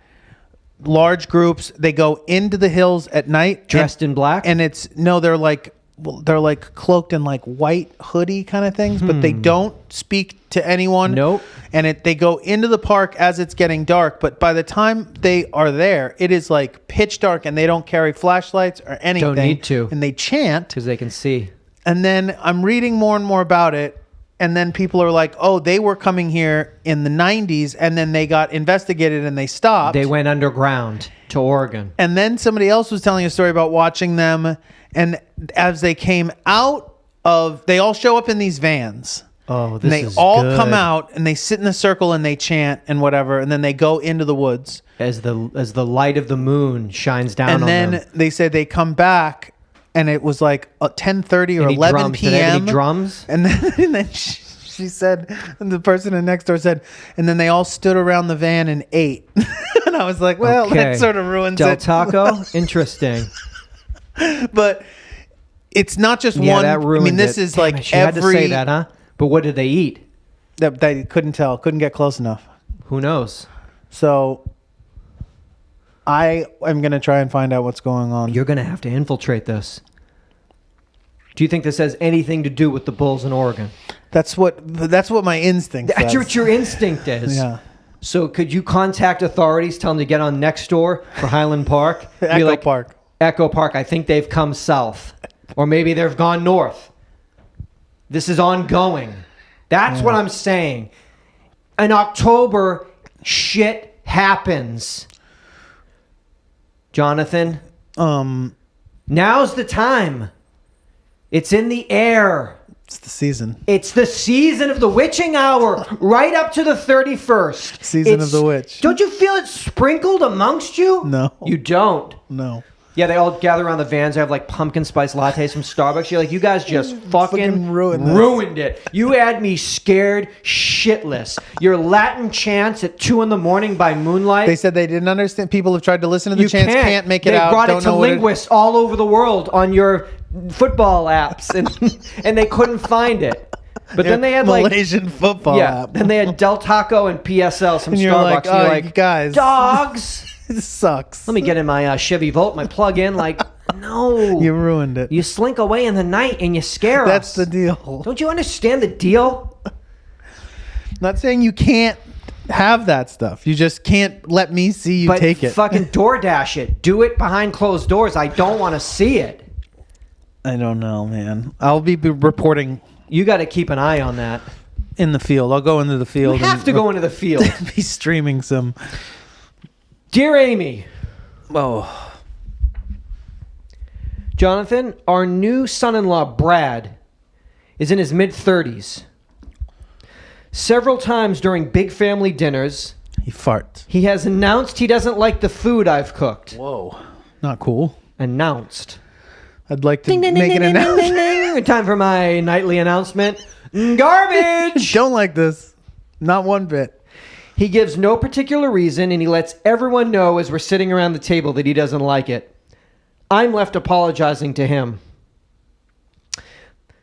Large groups. They go into the hills at night. Dressed in black. And they're like cloaked in like white hoodie kind of things, but they don't speak to anyone. Nope. And they go into the park as it's getting dark, but by the time they are there, it is like pitch dark, and they don't carry flashlights or anything. Don't need to. And they chant. Because they can see. And then I'm reading more and more about it, and then people are like, oh, they were coming here in the 90s, and then they got investigated and they stopped. They went underground to Oregon. And then somebody else was telling a story about watching them, and as they came out of, they all show up in these vans. Oh, this and they is all good. come out and they sit in a circle and they chant and whatever, and then they go into the woods As the light of the moon shines down and on them. then they said they come back and it was like 10:30 or Any 11 drums? Did they have p.m. any drums? And then she said, and the person in next door said, and then they all stood around the van and ate. And I was like, well, that sort of ruins Del it. Taco? Interesting. But it's not just Yeah, one. that ruined I mean, this it. is Damn like it, she had to say that, huh? But what did they eat? that they couldn't tell, couldn't get close enough. Who knows? So I am going to try and find out what's going on. You're going to have to infiltrate this. Do you think this has anything to do with the bulls in Oregon? That's what my instinct That's says. what your instinct is. Yeah. So could you contact authorities, tell them to get on Nextdoor for Highland Park? Be Echo like, Park. Echo Park, I think they've come south. Or maybe they've gone north. This is ongoing. That's what I'm saying. In October, shit happens. Jonathan, now's the time. It's in the air. It's the season. It's the season of the witching hour, right up to the 31st. Season of the witch. Don't you feel it sprinkled amongst you? No. You don't. No. Yeah, they all gather around the vans. They have like pumpkin spice lattes from Starbucks. You're like, you guys just fucking ruined it. You had me scared shitless. Your Latin chants at 2 a.m. by moonlight. They said they didn't understand. People have tried to listen to the chants, can't make it they out. They brought don't it to know linguists all over the world on your football apps, and they couldn't find it. But then they had Malaysian football app. Then they had Del Taco and PSL, some and Starbucks. You're like, you guys, dogs. This sucks. Let me get in my Chevy Volt, my plug-in. Like, no. You ruined it. You slink away in the night and you scare us. That's the deal. Don't you understand the deal? Not saying you can't have that stuff. You just can't let me see you take it. Fucking DoorDash it. Do it behind closed doors. I don't want to see it. I don't know, man. I'll be reporting. You got to keep an eye on that. In the field. I'll go into the field. You have to go into the field. Be streaming some. Dear Amy. Oh. Jonathan, our new son-in-law, Brad, is in his mid-30s. Several times during big family dinners, He farts. he has announced he doesn't like the food I've cooked. Whoa. Not cool. Announced. I'd like to make an announcement. Time for my nightly announcement. Garbage! Don't like this. Not one bit. He gives no particular reason, and he lets everyone know as we're sitting around the table that he doesn't like it. I'm left apologizing to him.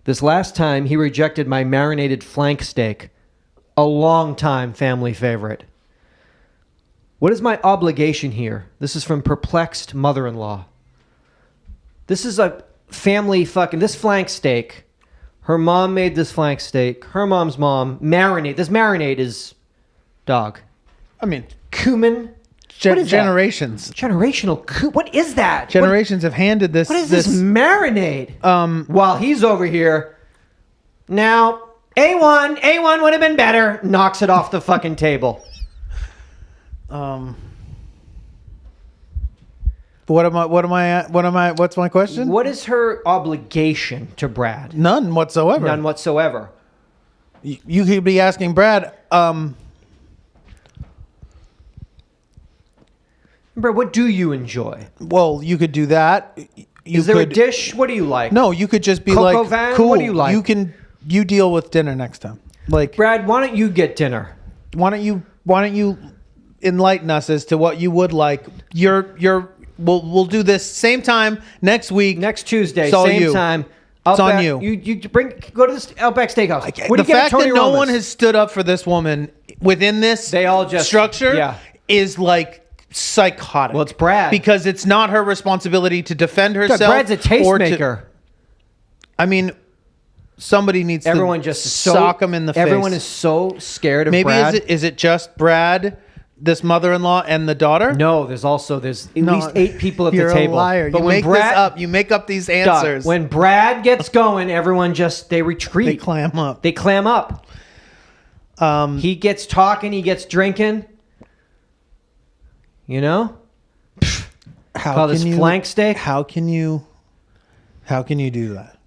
This last time, he rejected my marinated flank steak, a long-time family favorite. What is my obligation here? This is from perplexed mother-in-law. This is a family this flank steak. Her mom made this flank steak. Her mom's mom marinate. This marinade is dog. I mean, Cumin. What is generations. that? Generational. What is that? Generations have handed this. What is this marinade? While he's over here. Now, A1 would have been better. Knocks it off the fucking table. What's my question? What is her obligation to Brad? None whatsoever. None whatsoever. You could be asking Brad, Brad, what do you enjoy? well, you could do that. Is there a dish? What do you like? No, you could just be Coq au like, vin? cool. What do you like? You deal with dinner next time. Like, Brad, why don't you get dinner? why don't you enlighten us as to what you would like. We'll do this same time next week. Next Tuesday, It's all same you. time. It's on Outback- you. You go to the Outback Steakhouse. What do The you get at fact Tony that no Roma's? one has stood up for this woman within this They all just- structure yeah. is like psychotic. Well, it's Brad. because it's not her responsibility to defend herself. Brad's a or to- tastemaker. I mean, somebody needs Everyone to just sock him in the face. Everyone is so scared of Maybe Brad. is it just Brad, this mother-in-law, and the daughter? No, there's at least 8 people at You're the table. a liar. But You when make Brad, this up. You make up these Doug, answers. when Brad gets going, everyone they retreat. They clam up. They clam up. He gets talking. He gets drinking. You know, How call can this you, flank steak. How can you do that?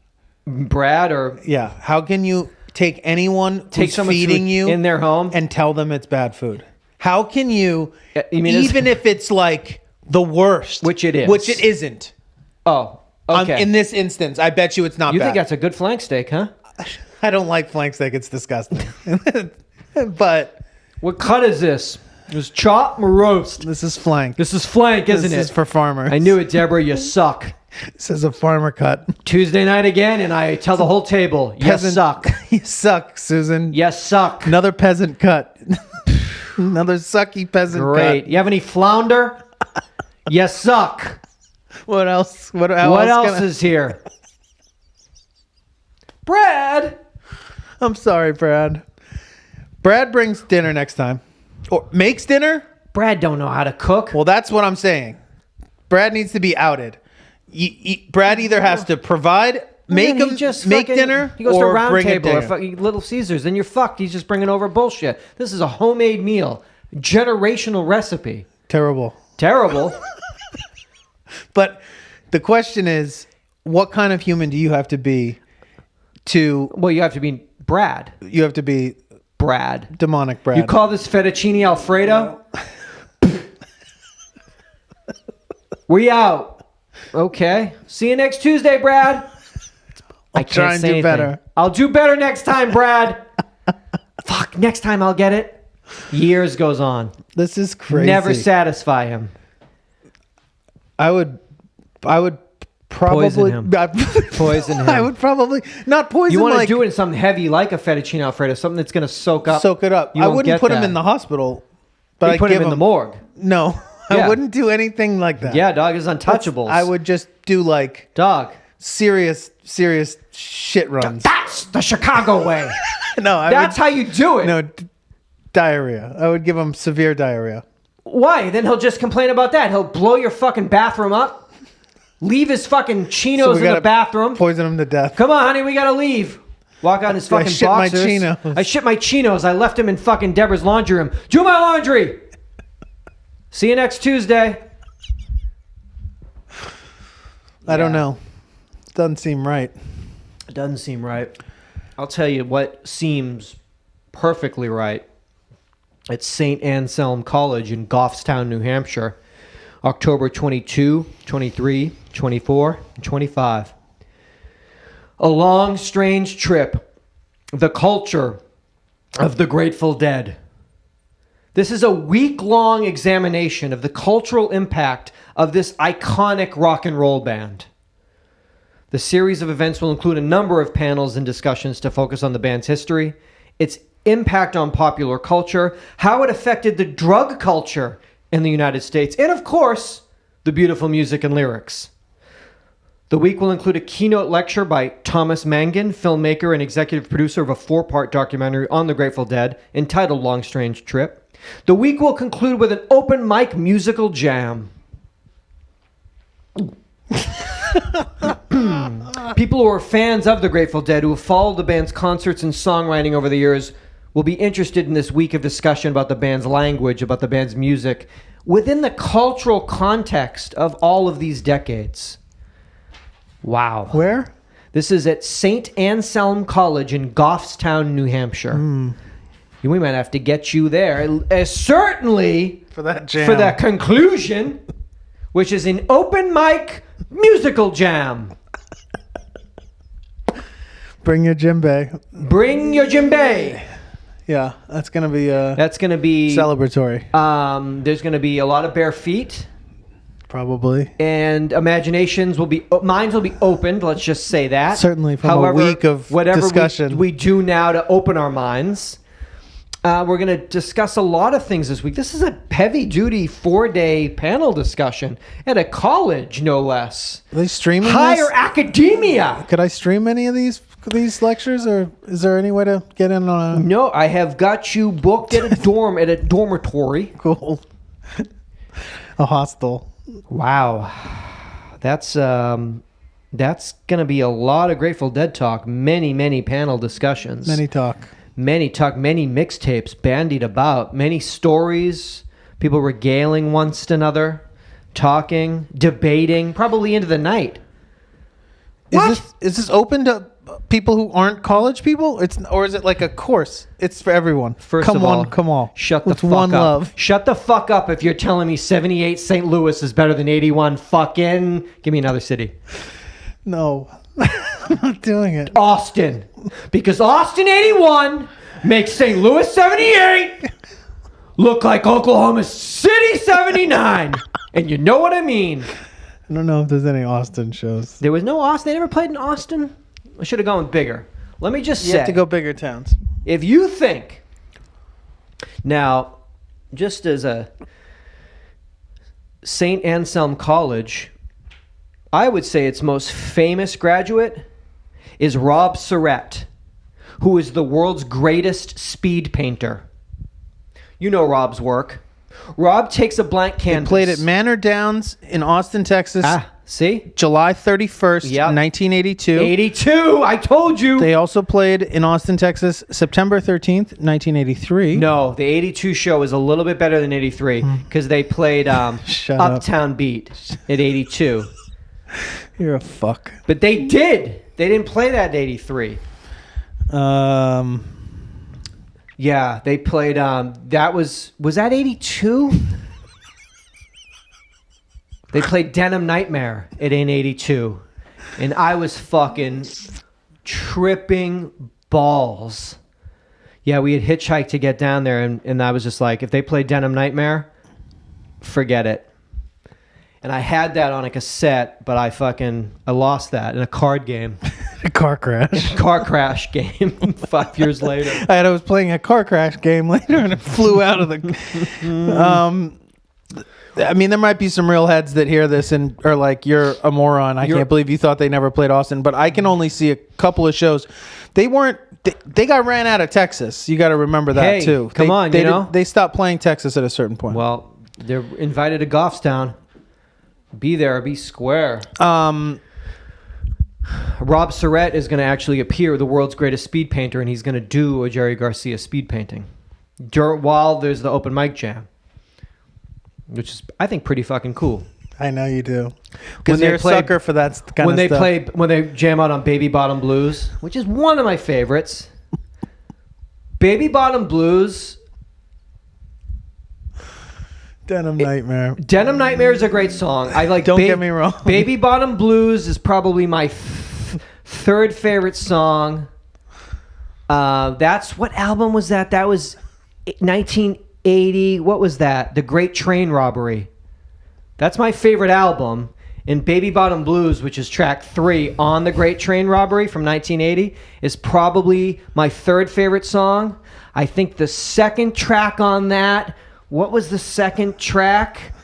Brad or Yeah. How can you take anyone take who's someone feeding you in their home and tell them it's bad food? How can you, You mean even if it's like the worst, Which it is. which it isn't. Oh, okay. In this instance, I bet you it's not You bad. think that's a good flank steak, huh? I don't like flank steak. It's disgusting. But What cut is this? Is chop or roast? this is flank. This is flank, isn't This it? is for farmers. I knew it, Deborah. You suck. This is a farmer cut. Tuesday night again, and I tell the whole table, you Peasant- suck. You suck, Susan. You suck. Another peasant cut. Another sucky peasant Great. cut. You have any flounder? You suck. What else? What Else is here? Brad. I'm sorry, Brad. Brad brings dinner next time. Or makes dinner? Brad don't know how to cook. Well, that's what I'm saying. Brad needs to be outed. Brad either has to provide, make Man, he make fucking- dinner, He goes to a or round bring a table or dinner. fucking Little Caesars. Then you're fucked. He's just bringing over bullshit. This is a homemade meal. Generational recipe. Terrible. Terrible. But the question is, what kind of human do you have to be to? Well, you have to be Brad. You have to be Brad. demonic, Brad. You call this fettuccine Alfredo? We out. Okay. See you next Tuesday, Brad. I can't try and say do anything. better. I'll do better next time, Brad. Fuck, next time I'll get it. Years goes on. This is crazy. Never satisfy him. I would probably Poison him. Poison him. I would probably not poison. You want to like, do it in something heavy like a fettuccine Alfredo, something that's going to soak up. soak it up. You I won't wouldn't get put him that. in the hospital, but You I'd put give him in the morgue. No, Yeah. I wouldn't do anything like that. Yeah, dog is untouchables. I would just do like Dog. serious shit runs. That's the Chicago way. No, That's how you do it. No, diarrhea. I would give him severe diarrhea. Why? Then he'll just complain about that. He'll blow your fucking bathroom up. Leave his fucking chinos in the gotta bathroom. Poison him to death. Come on, honey, we gotta leave. Walk out in his fucking shit my boxers. chinos. I shit my chinos. I left him in fucking Deborah's laundry room. Do my laundry. See you next Tuesday. I don't know. Doesn't seem right. It doesn't seem right. I'll tell you what seems perfectly right. At St. Anselm College in Goffstown, New Hampshire, October 22, 23, 24, and 25. A long, strange trip. The culture of the Grateful Dead. This is a week-long examination of the cultural impact of this iconic rock and roll band. The series of events will include a number of panels and discussions to focus on the band's history, its impact on popular culture, how it affected the drug culture in the United States, and of course, the beautiful music and lyrics. The week will include a keynote lecture by Thomas Mangan, filmmaker and executive producer of a 4-part documentary on the Grateful Dead entitled Long Strange Trip. The week will conclude with an open mic musical jam. People who are fans of the Grateful Dead, who have followed the band's concerts and songwriting over the years, will be interested in this week of discussion about the band's language, about the band's music, within the cultural context of all of these decades. Wow. Where? This is at St. Anselm College in Goffstown, New Hampshire. We might have to get you there. Certainly For that jam. for that conclusion, which is an open mic musical jam. Bring your djembe. Bring your djembe. Yeah, that's gonna be That's going to be celebratory. There's going to be a lot of bare feet. Probably. And minds will be opened. Let's just say that. Certainly from a week of discussion. We do now to open our minds. We're going to discuss a lot of things this week. This is a heavy-duty 4-day panel discussion at a college, no less. Are they streaming Higher this? academia. Could I stream any of these lectures, or is there any way to get in on a... No, I have got you booked at a dormitory. Cool. A hostel. Wow. That's going to be a lot of Grateful Dead talk. Many panel discussions. Many talk, many mixtapes bandied about, many stories, people regaling one another, talking, debating, probably into the night. Is this open to people who aren't college people? Or is it like a course? It's for everyone. Come on. Shut the With fuck one up. love. Shut the fuck up if you're telling me 78 St. Louis is better than 81 fucking... Give me another city. No. I'm not doing it. Austin. Because Austin 81 makes St. Louis 78 look like Oklahoma City 79. And you know what I mean. I don't know if there's any Austin shows. There was no Austin. They never played in Austin. I should have gone bigger. Let me just say. You have to go bigger towns. If you think... Now, just as a St. Anselm College, I would say its most famous graduate is Rob Surrett, who is the world's greatest speed painter. You know Rob's work. Rob takes a blank canvas. They played at Manor Downs in Austin, Texas. See? July 31st, 1982. 82, I told you. They also played in Austin, Texas, September 13th, 1983. No, the 82 show is a little bit better than 83 because they played Uptown Beat at 82. You're a fuck. But they did. They didn't play that in 83. Yeah, they played, that was that 82? They played Denim Nightmare at 82. And I was fucking tripping balls. Yeah, we had hitchhiked to get down there, and I was just like, if they play Denim Nightmare, forget it. And I had that on a cassette, but I lost that in a card game. A car crash. Car crash game 5 years later. I was playing a car crash game later, and it flew out of the... I mean, there might be some real heads that hear this and are like, you're a moron. I can't believe you thought they never played Austin. But I can only see a couple of shows. They got ran out of Texas. You got to remember that, too. Come on, They stopped playing Texas at a certain point. Well, they're invited to Goffstown. Be there, be square. Rob Surrett is going to actually appear, the world's greatest speed painter, and he's going to do a Jerry Garcia speed painting while there's the open mic jam, which is, I think, pretty fucking cool. I know you do. Because you're a sucker for that kind of stuff. When they jam out on Baby Bottom Blues, which is one of my favorites. Baby Bottom Blues... Denim Nightmare. Denim Nightmare is a great song. I like. Don't get me wrong. Baby Bottom Blues is probably my third favorite song. That's what album was that? That was 1980. What was that? The Great Train Robbery. That's my favorite album. And Baby Bottom Blues, which is track 3 on The Great Train Robbery from 1980, is probably my third favorite song. I think the second track on that... What was the second track?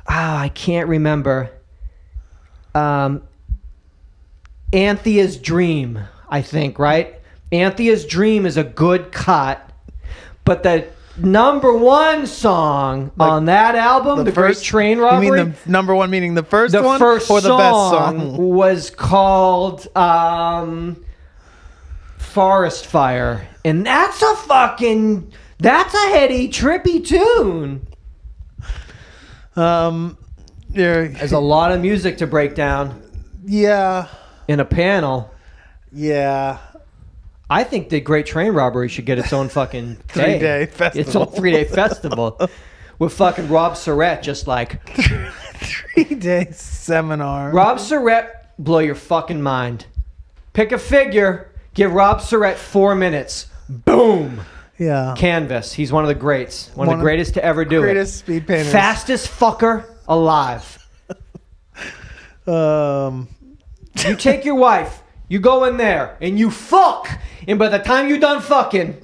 I can't remember. Anthea's Dream, I think, right? Anthea's Dream is a good cut, but the number one song on that album, The Great Train Robbery... You mean the number one meaning the first one? The first or the best song? Was called Forest Fire. And that's a heady, trippy tune. There's a lot of music to break down. Yeah. In a panel. Yeah. I think the Great Train Robbery should get its own fucking 3-day festival. Its own 3-day festival. With fucking Rob Surrett just like... 3-day seminar. Rob Surrett, blow your fucking mind. Pick a figure. Give Rob Surrett 4 minutes. Boom. Yeah. Canvas. He's one of the greats. One of the greatest to ever do greatest speed painters. Fastest fucker alive. You take your wife, you go in there, and you fuck. And by the time you're done fucking,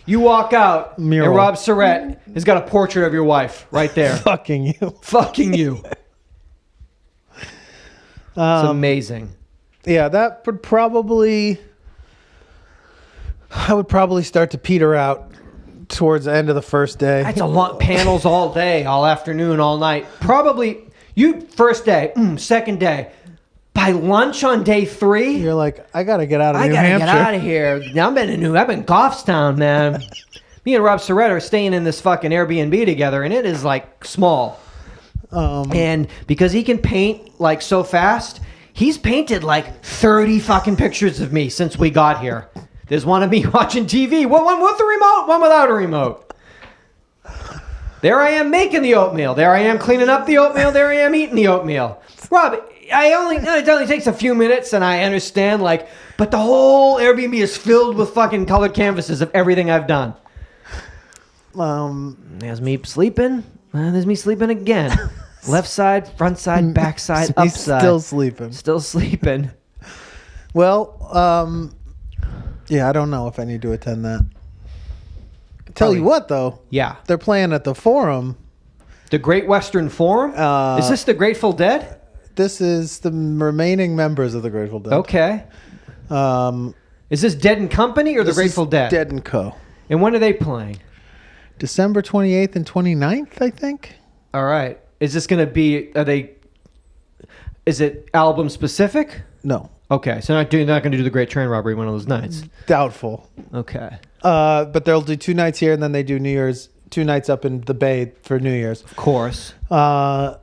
you walk out, Mural. and Rob Surrett has got a portrait of your wife right there. Fucking you. Fucking you. It's amazing. Yeah, that would probably... I would probably start to peter out towards the end of the first day. That's a lot. Panels all day, all afternoon, all night. Probably, first day, second day. By lunch on day 3, You're like, I gotta get out of New I gotta Hampshire. get out of here. Now I'm in Goffstown, man. Me and Rob Surrett are staying in this fucking Airbnb together, and it is like small. And because he can paint like so fast, he's painted like 30 fucking pictures of me since we got here. There's one of me watching TV, one with a remote, one without a remote. There I am making the oatmeal. There I am cleaning up the oatmeal. There I am eating the oatmeal. Rob, it only takes a few minutes, and I understand, but the whole Airbnb is filled with fucking colored canvases of everything I've done. There's me sleeping. There's me sleeping again. Left side, front side, back side, upside. Still sleeping. Still sleeping. Well, yeah, I don't know if I need to attend that. Tell you what, though. Yeah. They're playing at the Forum. The Great Western Forum? Is this the Grateful Dead? This is the remaining members of the Grateful Dead. Okay. Is this Dead and Company or the Grateful Dead? Dead and Co. And when are they playing? December 28th and 29th, I think. All right. Is this going to be, is it album specific? No. Okay, so not going to do the Great Train Robbery one of those nights. Doubtful. Okay. But they'll do 2 nights here, and then they do New Year's, 2 nights up in the Bay for New Year's. Of course. How's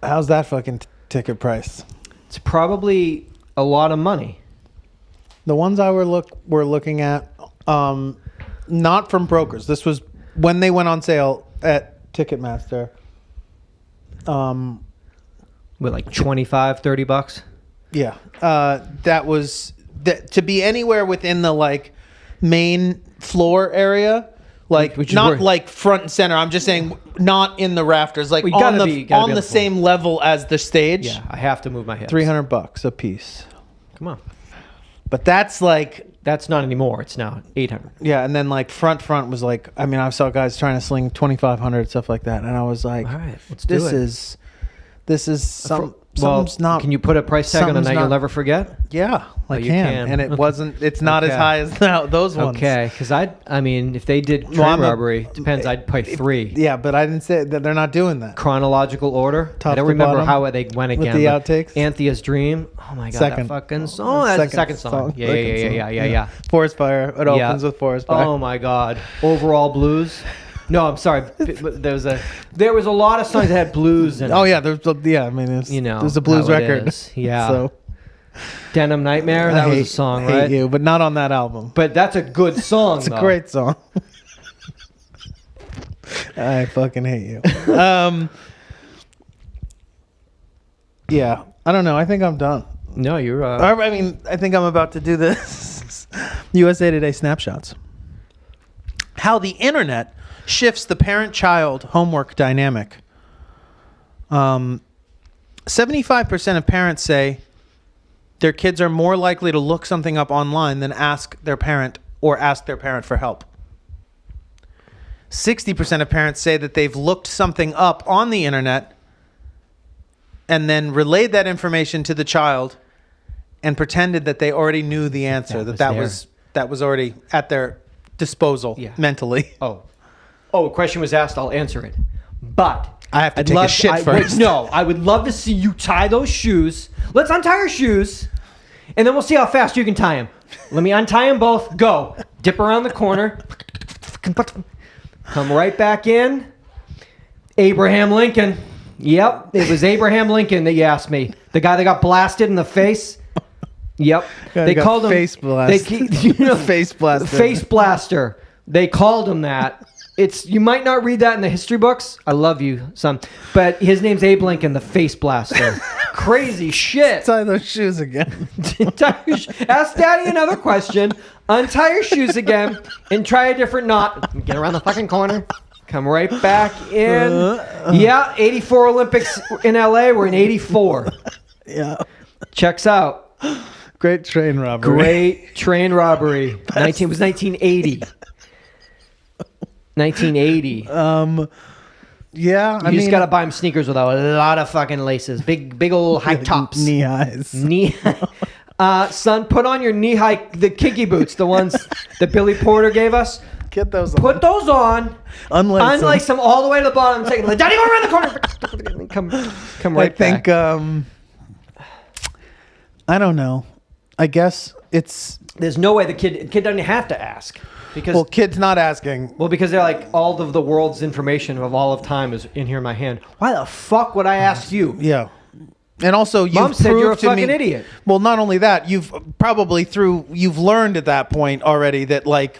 that fucking ticket price? It's probably a lot of money. The ones I were looking at, not from brokers. This was when they went on sale at Ticketmaster. With like $25-$30? Yeah. That was to be anywhere within the main floor area, Which is not where- like front and center. I'm just saying not in the rafters, Well, you on gotta be on the the floor. same level as the stage. Yeah, I have to move my hips. $300 a piece. Come on. But that's That's not anymore. It's now $800. yeah, and then front was I saw guys trying to sling 2,500, stuff like that, and I was like, All right, let's do it. This is something's not. Can you put a price tag on a something's night not- you'll never forget? Yeah, I you can. can. And it wasn't. It's not as Okay. high as those ones. Okay, because I mean, if they did train I'm a- robbery, depends. I'd pay 3. Yeah, but I didn't say that they're not doing that. Chronological order. Top I don't to remember bottom, how they went with again. the but outtakes? Anthea's Dream. Oh my god, Second. that fucking song. That's the second song. Yeah. Forest Fire. It opens with Forest Fire. Oh my god. Overall blues. No, I'm sorry. But there was a lot of songs that had blues in it. Oh yeah, there's there's a blues how it record. is. Yeah. So Denim Nightmare. That was a song, hate right? You, but not on that album. But that's a good song. It's a great song. I fucking hate you. Yeah, I don't know. I think I'm done. No, you're. I think I'm about to do this. USA Today snapshots. How the internet shifts the parent-child homework dynamic. 75% of parents say their kids are more likely to look something up online than ask their parent for help. 60% of parents say that they've looked something up on the internet and then relayed that information to the child and pretended that they already knew the answer, that was already at their disposal mentally. Oh, a question was asked. I'll answer it. But I have to take a shit first. I would love to see you tie those shoes. Let's untie your shoes, and then we'll see how fast you can tie them. Let me untie them both. Go. Dip around the corner. Come right back in. Abraham Lincoln. Yep, it was Abraham Lincoln that you asked me. The guy that got blasted in the face. Yep. They called him face blast. Face blaster. Face blaster. They called him that. You might not read that in the history books. I love you, son. But his name's Abe Lincoln, the face blaster. crazy shit. Tie those shoes again. Ask Daddy another question. Untie your shoes again and try a different knot. Get around the fucking corner. Come right back in. Yeah, 84 Olympics in LA. We're in 84. Yeah. Checks out. Great train robbery. Great train robbery. It was 1980. 1980. Yeah, You just gotta buy him sneakers with a lot of fucking laces, big old high tops, knee highs. Son, put on your knee high, the kinky boots, the ones that Billy Porter gave us. Get those. Put those on. Unlace them all the way to the bottom. Take them. Daddy, go around the corner. Come right back. I think. I don't know. I guess it's. There's no way the kid doesn't have to ask. Because kid's not asking. Well, because they're like, all of the world's information of all of time is in here in my hand. Why the fuck would I ask you? Yeah. And also, Mom said you're a fucking idiot. Well, not only that, you've learned at that point already that, like,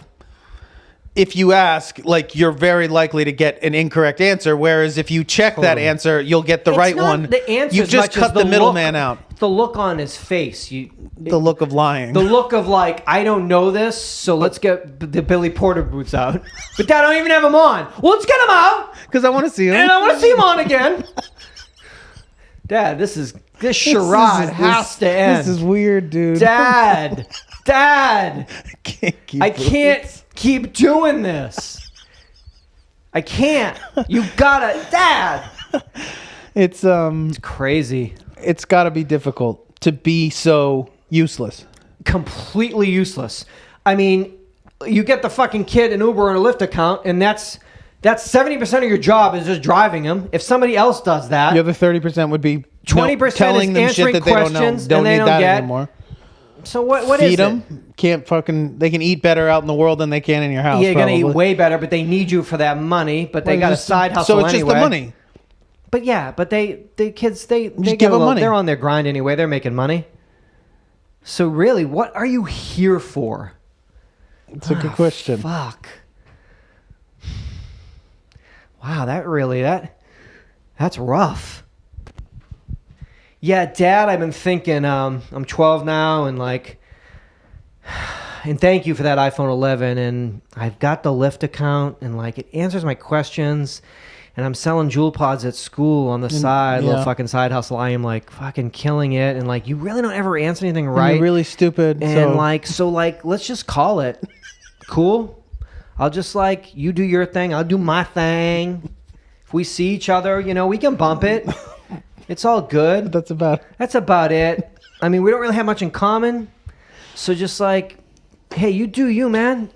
if you ask, like, you're very likely to get an incorrect answer. Whereas if you check that answer, you'll get the right one. The answer You've just cut the middleman out. The look on his face. The look of lying. The look of, like, I don't know this, so let's get the Billy Porter boots out. But Dad, I don't even have them on. Well, let's get them out. Because I want to see them. And I want to see them on again. Dad, this charade has to end. This is weird, dude. Dad. I can't keep doing this. I can't. You gotta, Dad. It's crazy. It's got to be difficult to be so useless. Completely useless. I mean, you get the fucking kid an Uber and a Lyft account, and that's 70% of your job is just driving them. If somebody else does that, the other 30% would be 20% telling them shit that they don't know. Don't need that anymore. So what Feed is them. it? They can eat better out in the world than they can in your house. Yeah, you're gonna eat way better, but they need you for that money. But they got a side hustle anyway. So it's just the money. But yeah, but the kids they give them money. They're on their grind anyway. They're making money. So really, what are you here for? It's a good question. Fuck. Wow, that's rough. Yeah, Dad, I've been thinking. I'm 12 now, and and thank you for that iPhone 11. And I've got the Lyft account, and it answers my questions. And I'm selling jewel pods at school on the side, little fucking side hustle. I am fucking killing it, and you really don't ever answer anything right. And you're really stupid. And let's just call it. Cool. I'll just you do your thing, I'll do my thing. If we see each other, we can bump it. It's all good. That's about it. I mean, we don't really have much in common. So just hey, you do you, man.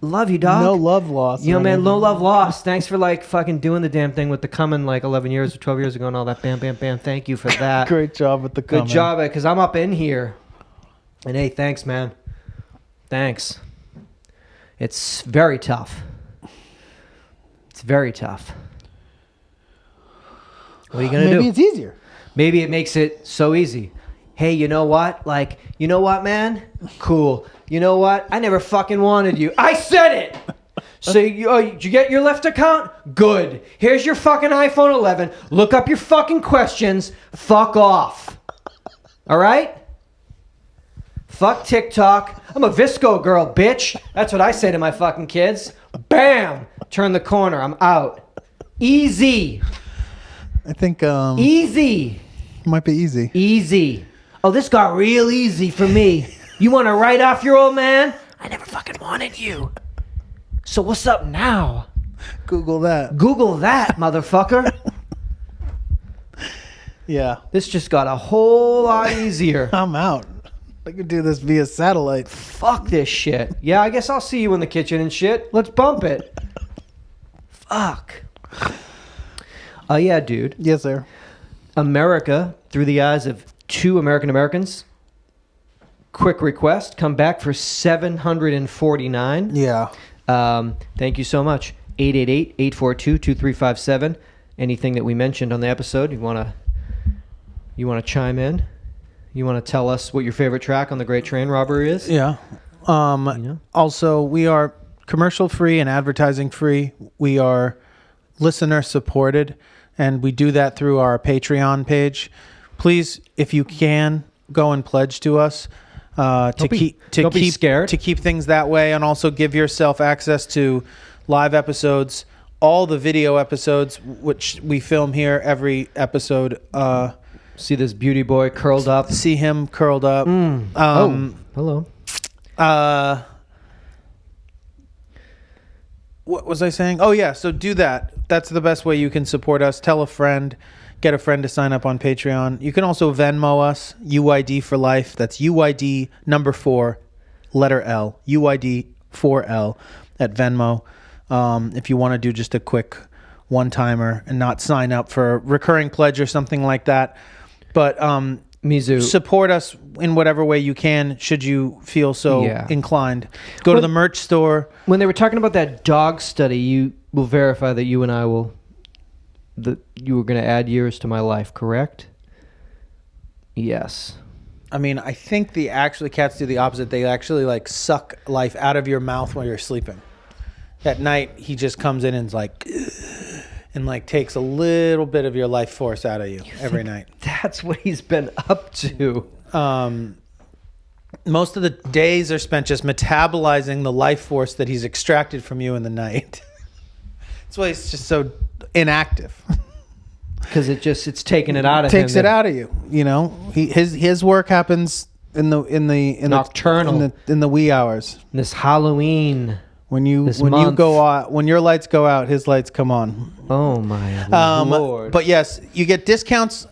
Love you, dog. No love lost. Man, no love lost. Thanks for fucking doing the damn thing with the coming 11 years or 12 years ago and all that. Bam, bam, bam. Thank you for that. Great job with the coming. Good job, because I'm up in here. And hey, thanks, man. Thanks. It's very tough. It's very tough. What are you going to do? Maybe it's easier. Maybe it makes it so easy. Hey, you know what? You know what, man? Cool. You know what? I never fucking wanted you. I said it! So, did you get your Lyft account? Good. Here's your fucking iPhone 11. Look up your fucking questions. Fuck off. All right? Fuck TikTok. I'm a Visco girl, bitch. That's what I say to my fucking kids. Bam! Turn the corner. I'm out. Easy. I think easy. Might be easy. Easy. Oh, this got real easy for me. You want to write off your old man? I never fucking wanted you. So what's up now? Google that. Google that, motherfucker. Yeah. This just got a whole lot easier. I'm out. I could do this via satellite. Fuck this shit. Yeah, I guess I'll see you in the kitchen and shit. Let's bump it. Fuck. Yeah, dude. Yes, sir. America, through the eyes of two Americans. Quick request. Come back for 749. Yeah. Thank you so much. 888-842-2357. Anything that we mentioned on the episode, you want to chime in? You want to tell us what your favorite track on the Great Train Robbery is? Yeah. Also, we are commercial free and advertising free. We are listener supported, and we do that through our Patreon page. please, if you can, go and pledge to us. Don't be scared. To keep things that way, and also give yourself access to live episodes, all the video episodes, which we film here every episode. See this beauty boy curled up. See him curled up. Hello. What was I saying? Oh yeah, so do that. That's the best way you can support us. Tell a friend. Get a friend to sign up on Patreon. You can also Venmo us, UID for life. That's UID number 4, letter L, UID 4L at Venmo. If you want to do just a quick one-timer and not sign up for a recurring pledge or something like that. But Mizu, support us in whatever way you can, should you feel so inclined. Go to the merch store. When they were talking about that dog study, you will verify that you and I will... that you were going to add years to my life, correct? Yes. I mean, I think the cats do the opposite. They actually like suck life out of your mouth while you're sleeping. At night, he just comes in and takes a little bit of your life force out of you every night. That's what he's been up to. Most of the days are spent just metabolizing the life force that he's extracted from you in the night. That's why he's just so inactive. Because it's taking it out of him. Takes it out of you. You know, his work happens in the nocturnal, in the wee hours. This Halloween. When you go out, when your lights go out, his lights come on. Oh my Lord! But yes, you get discounts.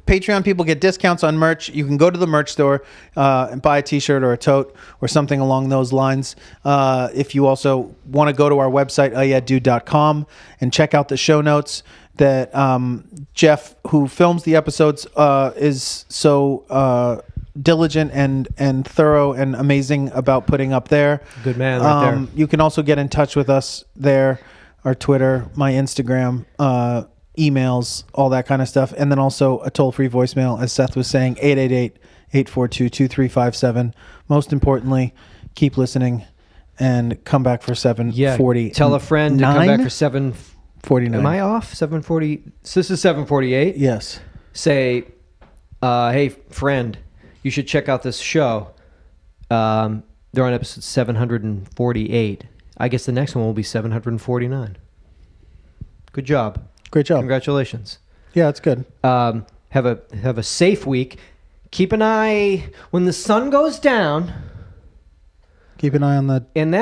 Patreon people get discounts on merch. You can go to the merch store and buy a T-shirt or a tote or something along those lines. If you also want to go to our website, UhhYeahDude.com, and check out the show notes that Jeff, who films the episodes, is so diligent and thorough and amazing about putting up there. Good man right there. You can also get in touch with us there, our Twitter, my Instagram, emails, all that kind of stuff. And then also a toll-free voicemail, as Seth was saying, 888-842-2357. Most importantly, keep listening and come back for 7:40. Tell a friend to come back for 7:49. Am I off? 7:40. So this is 7:48? Yes. Say, hey, friend, you should check out this show. They're on episode 748. I guess the next one will be 749. Good job. Great job. Congratulations. Yeah, it's good. Have a safe week. Keep an eye when the sun goes down. Keep an eye on the... And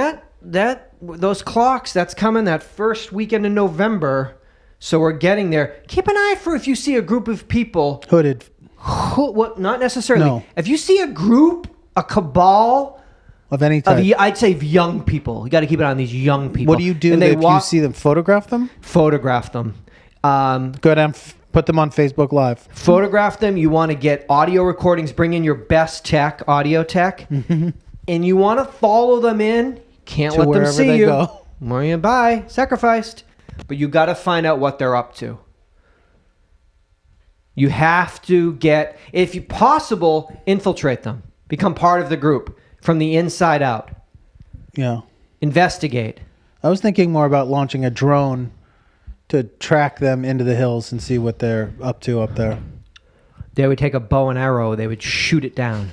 those clocks, that's coming that first weekend in November. So we're getting there. Keep an eye for if you see a group of people... Hooded. What? Not necessarily. No. If you see a group, a cabal of any type, I'd say young people. You got to keep it on these young people. What do you do if you see them? Photograph them. Photograph them. Go down. Put them on Facebook Live. Photograph them. You want to get audio recordings. Bring in your best tech, audio tech, and you want to follow them in. Can't let them see you. Where you buy sacrificed, but you got to find out what they're up to. You have to get, if you possible, infiltrate them. Become part of the group from the inside out. Yeah. Investigate. I was thinking more about launching a drone to track them into the hills and see what they're up to up there. They would take a bow and arrow. They would shoot it down.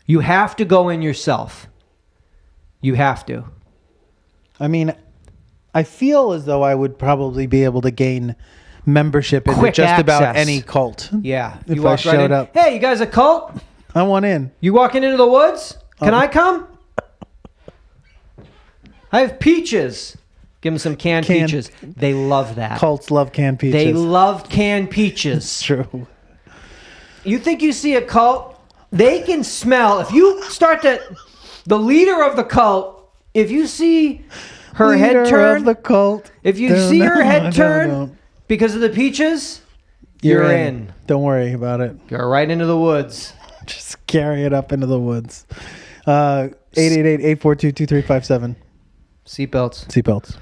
You have to go in yourself. You have to. I mean, I feel as though I would probably be able to gain membership into quick just access. about any cult. Yeah. If I showed up. Hey, you guys a cult? I want in. You walking into the woods? Can I come? I have peaches. Give them some canned peaches. They love that. Cults love canned peaches. They love canned peaches. It's true. You think you see a cult? They can smell. If you start to... The leader of the cult, if you see her head turn... of the cult. If you see her head turn because of the peaches, you're in. Don't worry about it. You're right into the woods. Just carry it up into the woods. 888-842-2357. Seatbelts. Seatbelts.